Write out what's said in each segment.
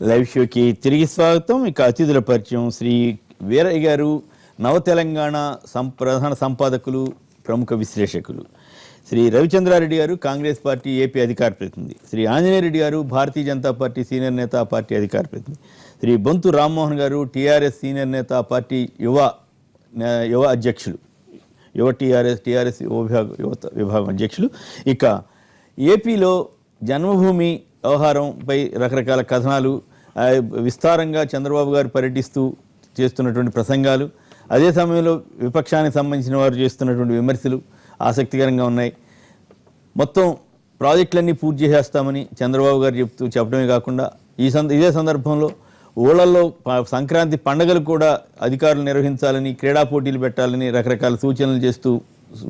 Live షోకి తిరిగి స్వాగతం. ఇక అతిథుల పరిచయం. శ్రీ వీరయ్య గారు నవ తెలంగాణ ప్రధాన సంపాదకులు, ప్రముఖ విశ్లేషకులు. శ్రీ రవిచంద్రారెడ్డి గారు కాంగ్రెస్ పార్టీ ఏపీ అధికార ప్రతినిధి. శ్రీ ఆంజనేయ రెడ్డి గారు భారతీయ జనతా పార్టీ సీనియర్ నేత, పార్టీ అధికార ప్రతినిధి. శ్రీ బొంతు రామ్మోహన్ గారు టీఆర్ఎస్ సీనియర్ నేత, పార్టీ యువ అధ్యక్షులు, టీఆర్ఎస్ విభాగం అధ్యక్షులు. ఇక ఏపీలో జన్మభూమి వ్యవహారంపై రకరకాల కథనాలు, విస్తారంగా చంద్రబాబు గారు పర్యటిస్తూ చేస్తున్నటువంటి ప్రసంగాలు, అదే సమయంలో విపక్షానికి సంబంధించిన వారు చేస్తున్నటువంటి విమర్శలు ఆసక్తికరంగా ఉన్నాయి. మొత్తం ప్రాజెక్టులన్నీ పూర్తి చేసేస్తామని చంద్రబాబు గారు చెప్పడమే కాకుండా ఇదే సందర్భంలో ఊళ్ళల్లో సంక్రాంతి పండుగలు కూడా అధికారులు నిర్వహించాలని, క్రీడా పోటీలు పెట్టాలని రకరకాల సూచనలు చేస్తూ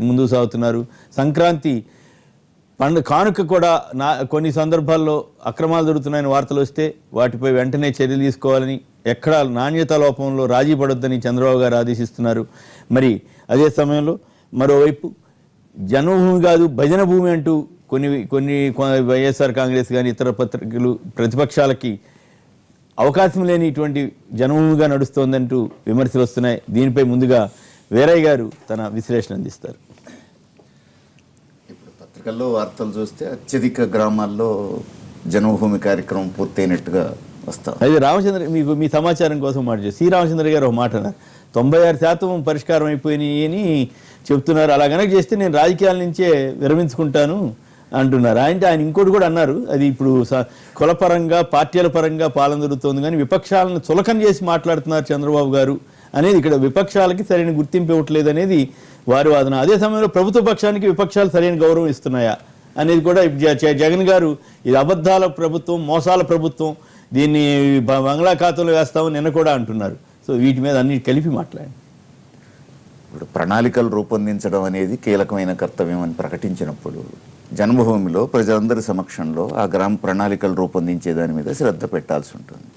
ముందుకు సాగుతున్నారు. సంక్రాంతి కానుక కూడా కొన్ని సందర్భాల్లో అక్రమాలు జరుగుతున్నాయని వార్తలు వస్తే వాటిపై వెంటనే చర్యలు తీసుకోవాలని, ఎక్కడ నాణ్యత లోపంలో రాజీ పడొద్దని చంద్రబాబు గారు ఆదేశిస్తున్నారు. మరి అదే సమయంలో మరోవైపు జన్మభూమి కాదు భజన భూమి అంటూ కొన్ని వైఎస్ఆర్ కాంగ్రెస్ కానీ ఇతర పత్రికలు ప్రతిపక్షాలకి అవకాశం లేని ఇటువంటి జన్మభూమిగా నడుస్తోందంటూ విమర్శలు వస్తున్నాయి. దీనిపై ముందుగా వీరయ్య గారు తన విశ్లేషణ అందిస్తారు. పత్రికల్లో వార్తలు చూస్తే అత్యధిక గ్రామాల్లో జన్మభూమి కార్యక్రమం పూర్తయినట్టుగా వస్తాం. అయితే రామచంద్ర మీకు మీ సమాచారం కోసం మాట సి రామచంద్ర గారు ఒక మాట అన్నారు, 96% పరిష్కారం అయిపోయినాయి అని చెప్తున్నారు. అలా కనుక చేస్తే నేను రాజకీయాల నుంచే విరమించుకుంటాను అంటున్నారు. ఆయన ఇంకోటి కూడా అన్నారు, అది ఇప్పుడు కులపరంగా పార్టీల పరంగా పాలన జరుగుతోంది కానీ విపక్షాలను చులకన చేసి మాట్లాడుతున్నారు చంద్రబాబు గారు అనేది, ఇక్కడ విపక్షాలకి సరైన గుర్తింపు ఇవ్వట్లేదు అనేది వారి వాదన. అదే సమయంలో ప్రభుత్వ పక్షానికి విపక్షాలు సరైన గౌరవం ఇస్తున్నాయా అనేది కూడా జగన్ గారు ఇది అబద్ధాల ప్రభుత్వం, మోసాల ప్రభుత్వం, దీన్ని బంగాళాఖాతంలో వేస్తామని నిన్న కూడా అంటున్నారు. సో వీటి మీద అన్ని కలిపి మాట్లాడండి. ఇప్పుడు ప్రణాళికలు రూపొందించడం అనేది కీలకమైన కర్తవ్యం అని ప్రకటించినప్పుడు జన్మభూమిలో ప్రజలందరి సమక్షంలో ఆ గ్రామ ప్రణాళికలు రూపొందించే దాని మీద శ్రద్ధ పెట్టాల్సి ఉంటుంది.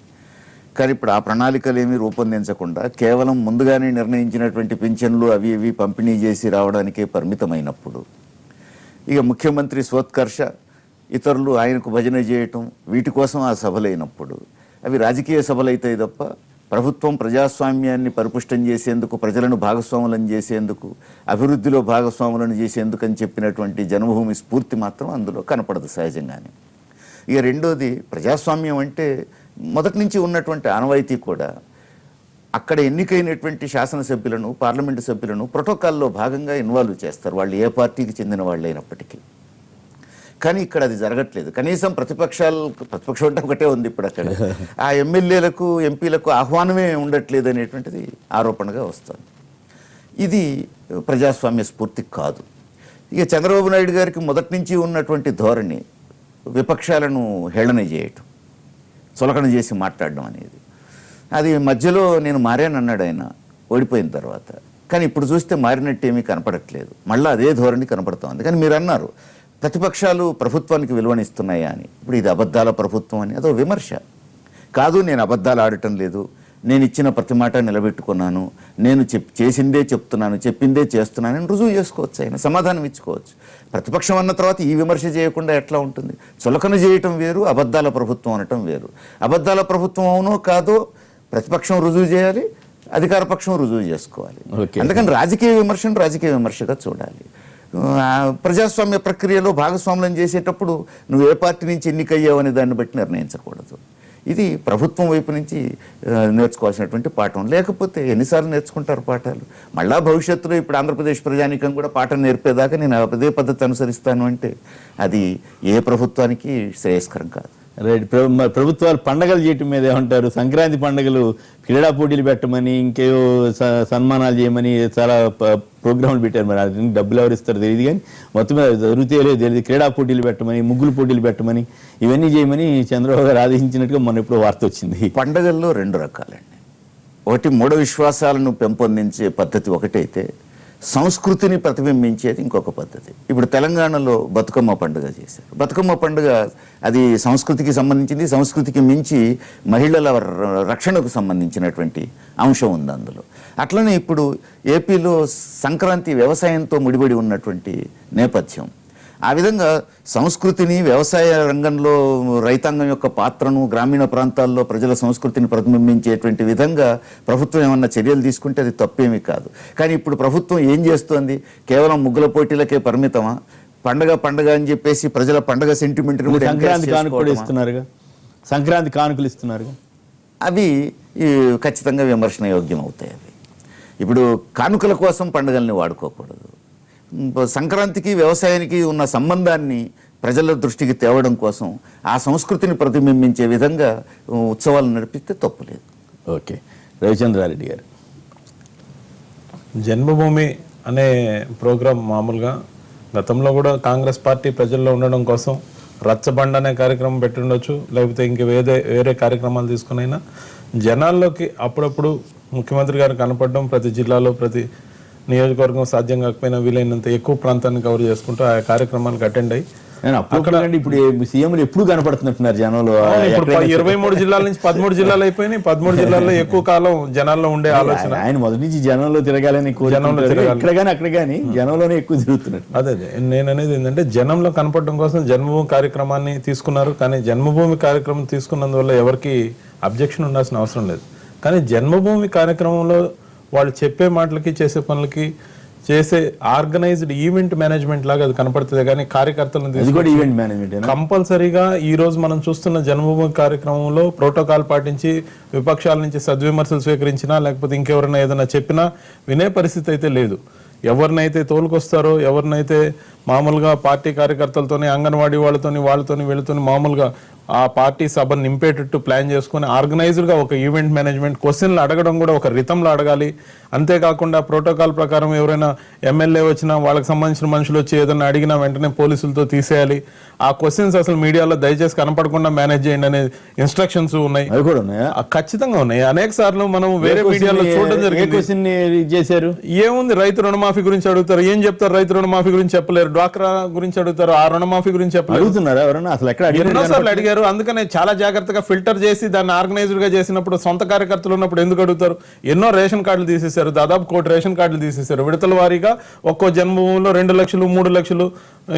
కానీ ఇప్పుడు ఆ ప్రణాళికలు ఏమీ రూపొందించకుండా కేవలం ముందుగానే నిర్ణయించినటువంటి పింఛన్లు అవి ఇవి పంపిణీ చేసి రావడానికే పరిమితమైనప్పుడు, ఇక ముఖ్యమంత్రి స్వోత్కర్ష, ఇతరులు ఆయనకు భజన చేయటం, వీటి కోసం ఆ సభలైనప్పుడు అవి రాజకీయ సభలైతాయి తప్ప ప్రభుత్వం ప్రజాస్వామ్యాన్ని పరిపుష్టం చేసేందుకు, ప్రజలను భాగస్వాములను చేసేందుకు, అభివృద్ధిలో భాగస్వాములను చేసేందుకు అని చెప్పినటువంటి జన్మభూమి స్ఫూర్తి మాత్రం అందులో కనపడదు సహజంగానే. ఇక రెండోది, ప్రజాస్వామ్యం అంటే మొదటి నుంచి ఉన్నటువంటి ఆనవాయితీ కూడా అక్కడ ఎన్నికైనటువంటి శాసనసభ్యులను, పార్లమెంటు సభ్యులను ప్రోటోకాల్లో భాగంగా ఇన్వాల్వ్ చేస్తారు, వాళ్ళు ఏ పార్టీకి చెందిన వాళ్ళు అయినప్పటికీ. కానీ ఇక్కడ అది జరగట్లేదు. కనీసం ప్రతిపక్షం అంటే ఒకటే ఉంది ఇప్పుడు అక్కడ, ఆ ఎమ్మెల్యేలకు ఎంపీలకు ఆహ్వానమే ఉండట్లేదు అనేటువంటిది ఆరోపణగా వస్తుంది. ఇది ప్రజాస్వామ్య స్ఫూర్తి కాదు. ఇక చంద్రబాబు నాయుడు గారికి మొదటి నుంచి ఉన్నటువంటి ధోరణి విపక్షాలను హేళన చేయటం, చులకన చేసి మాట్లాడడం అనేది. అది మధ్యలో నేను మారానన్నాడు ఆయన ఓడిపోయిన తర్వాత. కానీ ఇప్పుడు చూస్తే మారినట్టు ఏమీ కనపడట్లేదు, మళ్ళీ అదే ధోరణి కనపడుతోంది. కానీ మీరు అన్నారు ప్రతిపక్షాలు ప్రభుత్వానికి విలువనిస్తున్నాయా అని. ఇప్పుడు ఇది అబద్ధాల ప్రభుత్వం అని అదో విమర్శ కాదు. నేను అబద్ధాలు ఆడటం లేదు, నేను ఇచ్చిన ప్రతి మాట నిలబెట్టుకున్నాను, నేను చేసిందే చెప్తున్నాను, చెప్పిందే చేస్తున్నాను అని రుజువు చేసుకోవచ్చు, ఆయన సమాధానం ఇచ్చుకోవచ్చు. ప్రతిపక్షం అన్న తర్వాత ఈ విమర్శ చేయకుండా ఎట్లా ఉంటుంది? చులకన చేయటం వేరు, అబద్ధాల ప్రభుత్వం అనటం వేరు. అబద్ధాల ప్రభుత్వం అవునో కాదో ప్రతిపక్షం రుజువు చేయాలి, అధికార పక్షం రుజువు చేసుకోవాలి. అందుకని రాజకీయ విమర్శను రాజకీయ విమర్శగా చూడాలి. ప్రజాస్వామ్య ప్రక్రియలో భాగస్వామ్యం చేసేటప్పుడు నువ్వు ఏ పార్టీ నుంచి ఎన్నికయ్యావు అనే దాన్ని బట్టి నిర్ణయించకూడదు. ఇది ప్రభుత్వం వైపు నుంచి నేర్చుకోవాల్సినటువంటి పాఠం. లేకపోతే ఎన్నిసార్లు నేర్చుకుంటారు పాఠాలు? మళ్ళా భవిష్యత్తులో ఇప్పుడు ఆంధ్రప్రదేశ్ ప్రజానీకం కూడా పాఠం నేర్పేదాకా నేను అదే పద్ధతి అనుసరిస్తాను అంటే అది ఏ ప్రభుత్వానికి శ్రేయస్కరం కాదు. రైట్. ప్రభుత్వాలు పండగలు చేయటం మీద ఏమంటారు? సంక్రాంతి పండుగలు క్రీడా పోటీలు పెట్టమని, ఇంకేవో సన్మానాలు చేయమని చాలా ప్రోగ్రాంలు పెట్టారు. మరి అది డబ్బులు ఎవరు ఇస్తారో తెలియదు, కానీ మొత్తం మీద జరుగుతాయో తెలియదు. క్రీడా పోటీలు పెట్టమని, ముగ్గులు పోటీలు పెట్టమని, ఇవన్నీ చేయమని చంద్రబాబు గారు ఆదేశించినట్టుగా మొన్న ఎప్పుడో వార్త వచ్చింది. పండుగల్లో రెండు రకాలండి. ఒకటి మూఢ విశ్వాసాలను పెంపొందించే పద్ధతి ఒకటైతే, సంస్కృతిని ప్రతిబింబించేది ఇంకొక పద్ధతి. ఇప్పుడు తెలంగాణలో బతుకమ్మ పండుగ చేశారు. బతుకమ్మ పండుగ అది సంస్కృతికి సంబంధించింది, సంస్కృతికి మించి మహిళల రక్షణకు సంబంధించినటువంటి అంశం ఉంది అందులో. అట్లనే ఇప్పుడు ఏపీలో సంక్రాంతి వ్యవసాయంతో ముడిపడి ఉన్నటువంటి నేపథ్యం, ఆ విధంగా సంస్కృతిని, వ్యవసాయ రంగంలో రైతాంగం యొక్క పాత్రను, గ్రామీణ ప్రాంతాల్లో ప్రజల సంస్కృతిని ప్రతిబింబించేటువంటి విధంగా ప్రభుత్వం ఏమన్నా చర్యలు తీసుకుంటే అది తప్పేమీ కాదు. కానీ ఇప్పుడు ప్రభుత్వం ఏం చేస్తోంది? కేవలం ముగ్గుల పోటీలకే పరిమితమా? పండగ అని చెప్పేసి ప్రజల పండగ సెంటిమెంట్ సంక్రాంతి కానుకలు ఇస్తున్నారుగా, సంక్రాంతి కానుకలు ఇస్తున్నారుగా, అవి ఖచ్చితంగా విమర్శన యోగ్యం అవుతాయి. అవి ఇప్పుడు కానుకల కోసం పండుగల్ని వాడుకోకూడదు. సంక్రాంతికి వ్యవసాయానికి ఉన్న సంబంధాన్ని ప్రజల దృష్టికి తేవడం కోసం ఆ సంస్కృతిని ప్రతిబింబించే విధంగా ఉత్సవాలు నడిపిస్తే తప్పులేదు. ఓకే, రవిచంద్రారెడ్డి గారు. జన్మభూమి అనే ప్రోగ్రాం మామూలుగా గతంలో కూడా కాంగ్రెస్ పార్టీ ప్రజల్లో ఉండడం కోసం రచ్చబండ అనే కార్యక్రమం పెట్టుండొచ్చు, లేకపోతే ఇంక వేరే కార్యక్రమాలు తీసుకునైనా జనాల్లోకి అప్పుడప్పుడు ముఖ్యమంత్రి గారు కనపడడం, ప్రతి జిల్లాలో ప్రతి నియోజకవర్గం సాధ్యం కాకపోయినా వీలైనంత ఎక్కువ ప్రాంతాన్ని కవర్ చేసుకుంటూ ఆ కార్యక్రమాలకు అటెండ్ అయ్యి ఇప్పుడు సీఎంలు ఎప్పుడు కనపడుతున్నట్టున్నారు జనంలో. ఇప్పుడు 23 జిల్లాల నుంచి 13 జిల్లాలు అయిపోయినాయి. 13 జిల్లాల్లో ఎక్కువ కాలం జనాల్లో ఉండే ఆలోచన. ఆయన మొదటి నుంచి జనంలో తిరగాలని, ఇక్కడ కానీ అక్కడ కానీ జనంలోనే ఎక్కువ తిరుగుతున్నారు. అదే నేను అనేది ఏంటంటే జనంలో కనపడడం కోసం జన్మభూమి కార్యక్రమాన్ని తీసుకున్నారు. కానీ జన్మభూమి కార్యక్రమం తీసుకున్నందువల్ల ఎవరికి అబ్జెక్షన్ ఉండాల్సిన అవసరం లేదు. కానీ జన్మభూమి కార్యక్రమంలో వాళ్ళు చెప్పే మాటలకి చేసే పనులకి చేసే ఆర్గనైజ్డ్ ఈవెంట్ మేనేజ్మెంట్ లాగా అది కనపడుతుంది. కానీ కార్యకర్తలను కంపల్సరీగా ఈ రోజు మనం చూస్తున్న జన్మభూమి కార్యక్రమంలో ప్రోటోకాల్ పాటించి విపక్షాల నుంచి సద్విమర్శలు స్వీకరించినా లేకపోతే ఇంకెవరైనా ఏదైనా చెప్పినా వినే పరిస్థితి అయితే లేదు. ఎవరినైతే తోలుకొస్తారో, ఎవరినైతే మామూలుగా పార్టీ కార్యకర్తలతోని, అంగన్వాడీ వాళ్ళతోని వీళ్ళతోని మామూలుగా ఆ పార్టీ సభను నింపేటట్టు ప్లాన్ చేసుకుని ఆర్గనైజ్డ్గా ఒక ఈవెంట్ మేనేజ్మెంట్, క్వశ్చన్లు అడగడం కూడా ఒక రితంలో అడగాలి. అంతేకాకుండా ప్రోటోకాల్ ప్రకారం ఎవరైనా ఎమ్మెల్యే వచ్చినా వాళ్ళకి సంబంధించిన మనుషులు వచ్చి ఏదైనా అడిగినా వెంటనే పోలీసులతో తీసేయాలి. ఆ క్వశ్చన్స్ అసలు మీడియాలో దయచేసి కనపడకుండా మేనేజ్ చేయండి అనే ఇన్స్ట్రక్షన్స్ ఉన్నాయి. ఖచ్చితంగా ఉన్నాయి. అనేక సార్లు మనం వేరే మీడియాలో చూడడం జరిగింది. ఏముంది, రైతు రుణమాఫీ గురించి అడుగుతారు, ఏం చెప్తారు? రైతు రుణమాఫీ గురించి చెప్పలేరు. డ్వాక్రా గురించి అడుగుతారు, ఆ రుణమాఫీ గురించి చెప్పలేరు. ఎన్నోసార్లు అడిగారు. అందుకనే చాలా జాగ్రత్తగా ఫిల్టర్ చేసి దాన్ని ఆర్గనైజ్డ్ గా చేసినప్పుడు, సొంత కార్యకర్తలు ఉన్నప్పుడు ఎందుకు అడుగుతారు? ఎన్నో రేషన్ కార్డులు తీసేశారు, దాదాపు 1 కోటి రేషన్ కార్డులు తీసేశారు. విడతల వారీగా ఒక్కో జన్మభూమిలో 2 లక్షలు 3 లక్షలు,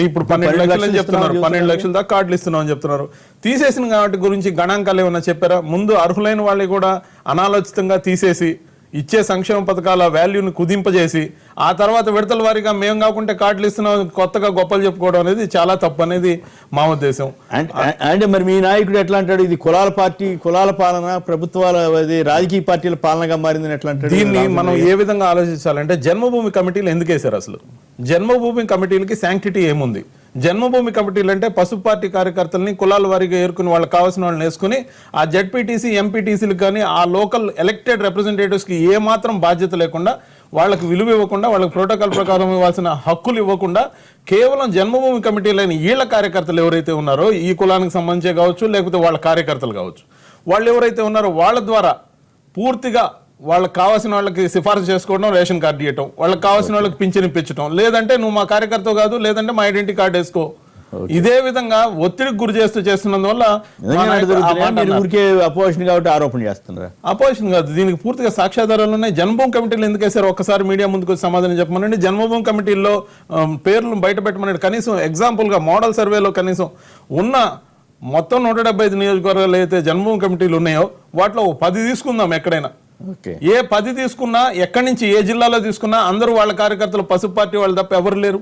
ఇప్పుడు 12 లక్షలు అని చెప్తున్నారు. 12 లక్షల దాకా కార్డులు ఇస్తున్నాం అని చెప్తున్నారు. తీసేసిన వాటి గురించి గణాంకాలు ఏమన్నా చెప్పారా? ముందు అర్హులైన వాళ్ళని కూడా అనాలోచితంగా తీసేసి ఇచ్చే సంక్షేమ పథకాల వాల్యూని కుదింపజేసి ఆ తర్వాత విడతల వారీగా మేము కాకుంటే కార్డులు ఇస్తున్నాం కొత్తగా గొప్పలు చెప్పుకోవడం అనేది చాలా తప్పు అనేది మా ఉద్దేశం. అంటే మరి మీ నాయకుడు ఎట్లా అంటాడు? ఇది కులాల పార్టీ, కులాల పాలన, ప్రభుత్వాల రాజకీయ పార్టీల పాలనగా మారిందని ఎట్లా అంటాడు? దీన్ని మనం ఏ విధంగా ఆలోచించాలంటే జన్మభూమి కమిటీలు ఎందుకు వేశారు? అసలు జన్మభూమి కమిటీలకి శాంక్టిటీ ఏముంది? జన్మభూమి కమిటీలు అంటే పసుపు పార్టీ కార్యకర్తల్ని కులాల వారీగా ఏరుకుని వాళ్ళకి కావాల్సిన వాళ్ళని వేసుకుని ఆ జెడ్పీటీసీ, ఎంపీటీసీలకు కానీ ఆ లోకల్ ఎలక్టెడ్ రిప్రజెంటేటివ్స్కి ఏమాత్రం బాధ్యత లేకుండా, వాళ్ళకి విలువ ఇవ్వకుండా, వాళ్ళకి ప్రోటోకాల్ ప్రకారం ఇవ్వాల్సిన హక్కులు ఇవ్వకుండా కేవలం జన్మభూమి కమిటీలైన వీళ్ళ కార్యకర్తలు ఎవరైతే ఉన్నారో, ఈ కులానికి సంబంధించే కావచ్చు లేకపోతే వాళ్ళ కార్యకర్తలు కావచ్చు, వాళ్ళు ఎవరైతే ఉన్నారో వాళ్ళ ద్వారా పూర్తిగా వాళ్ళకి కావాల్సిన వాళ్ళకి సిఫార్సు చేసుకోవడం, రేషన్ కార్డు ఇవ్వటం, వాళ్ళకి కావాల్సిన వాళ్ళకి పింఛన్ ఇప్పించడం, లేదంటే నువ్వు మా కార్యకర్త కాదు, లేదంటే మా ఐడెంటిటీ కార్డు వేసుకో. ఇదే విధంగా ఒత్తిడికి గురి చేస్తున్నందువల్ల అపోజిషన్ కాబట్టి ఆరోపణ చేస్తున్నారు. అపోజిషన్ కాదు, దీనికి పూర్తిగా సాక్ష్యాధారాలు ఉన్నాయి. జన్మభూమి కమిటీలు ఎందుకు వేశారు ఒక్కసారి మీడియా ముందుకు సమాధానం చెప్పమనండి. జన్మభూమి కమిటీల్లో పేర్లు బయట పెట్టమనండి. కనీసం ఎగ్జాంపుల్ గా మోడల్ సర్వేలో కనీసం ఉన్న మొత్తం 175 నియోజకవర్గాలు అయితే జన్మభూమి కమిటీలు ఉన్నాయో వాటిలో 10 తీసుకుందాం. ఎక్కడైనా ఏ 10 తీసుకున్నా, ఎక్కడి నుంచి ఏ జిల్లాలో తీసుకున్నా అందరూ వాళ్ళ కార్యకర్తలు పసుపు పార్టీ వాళ్ళు తప్ప ఎవరు లేరు.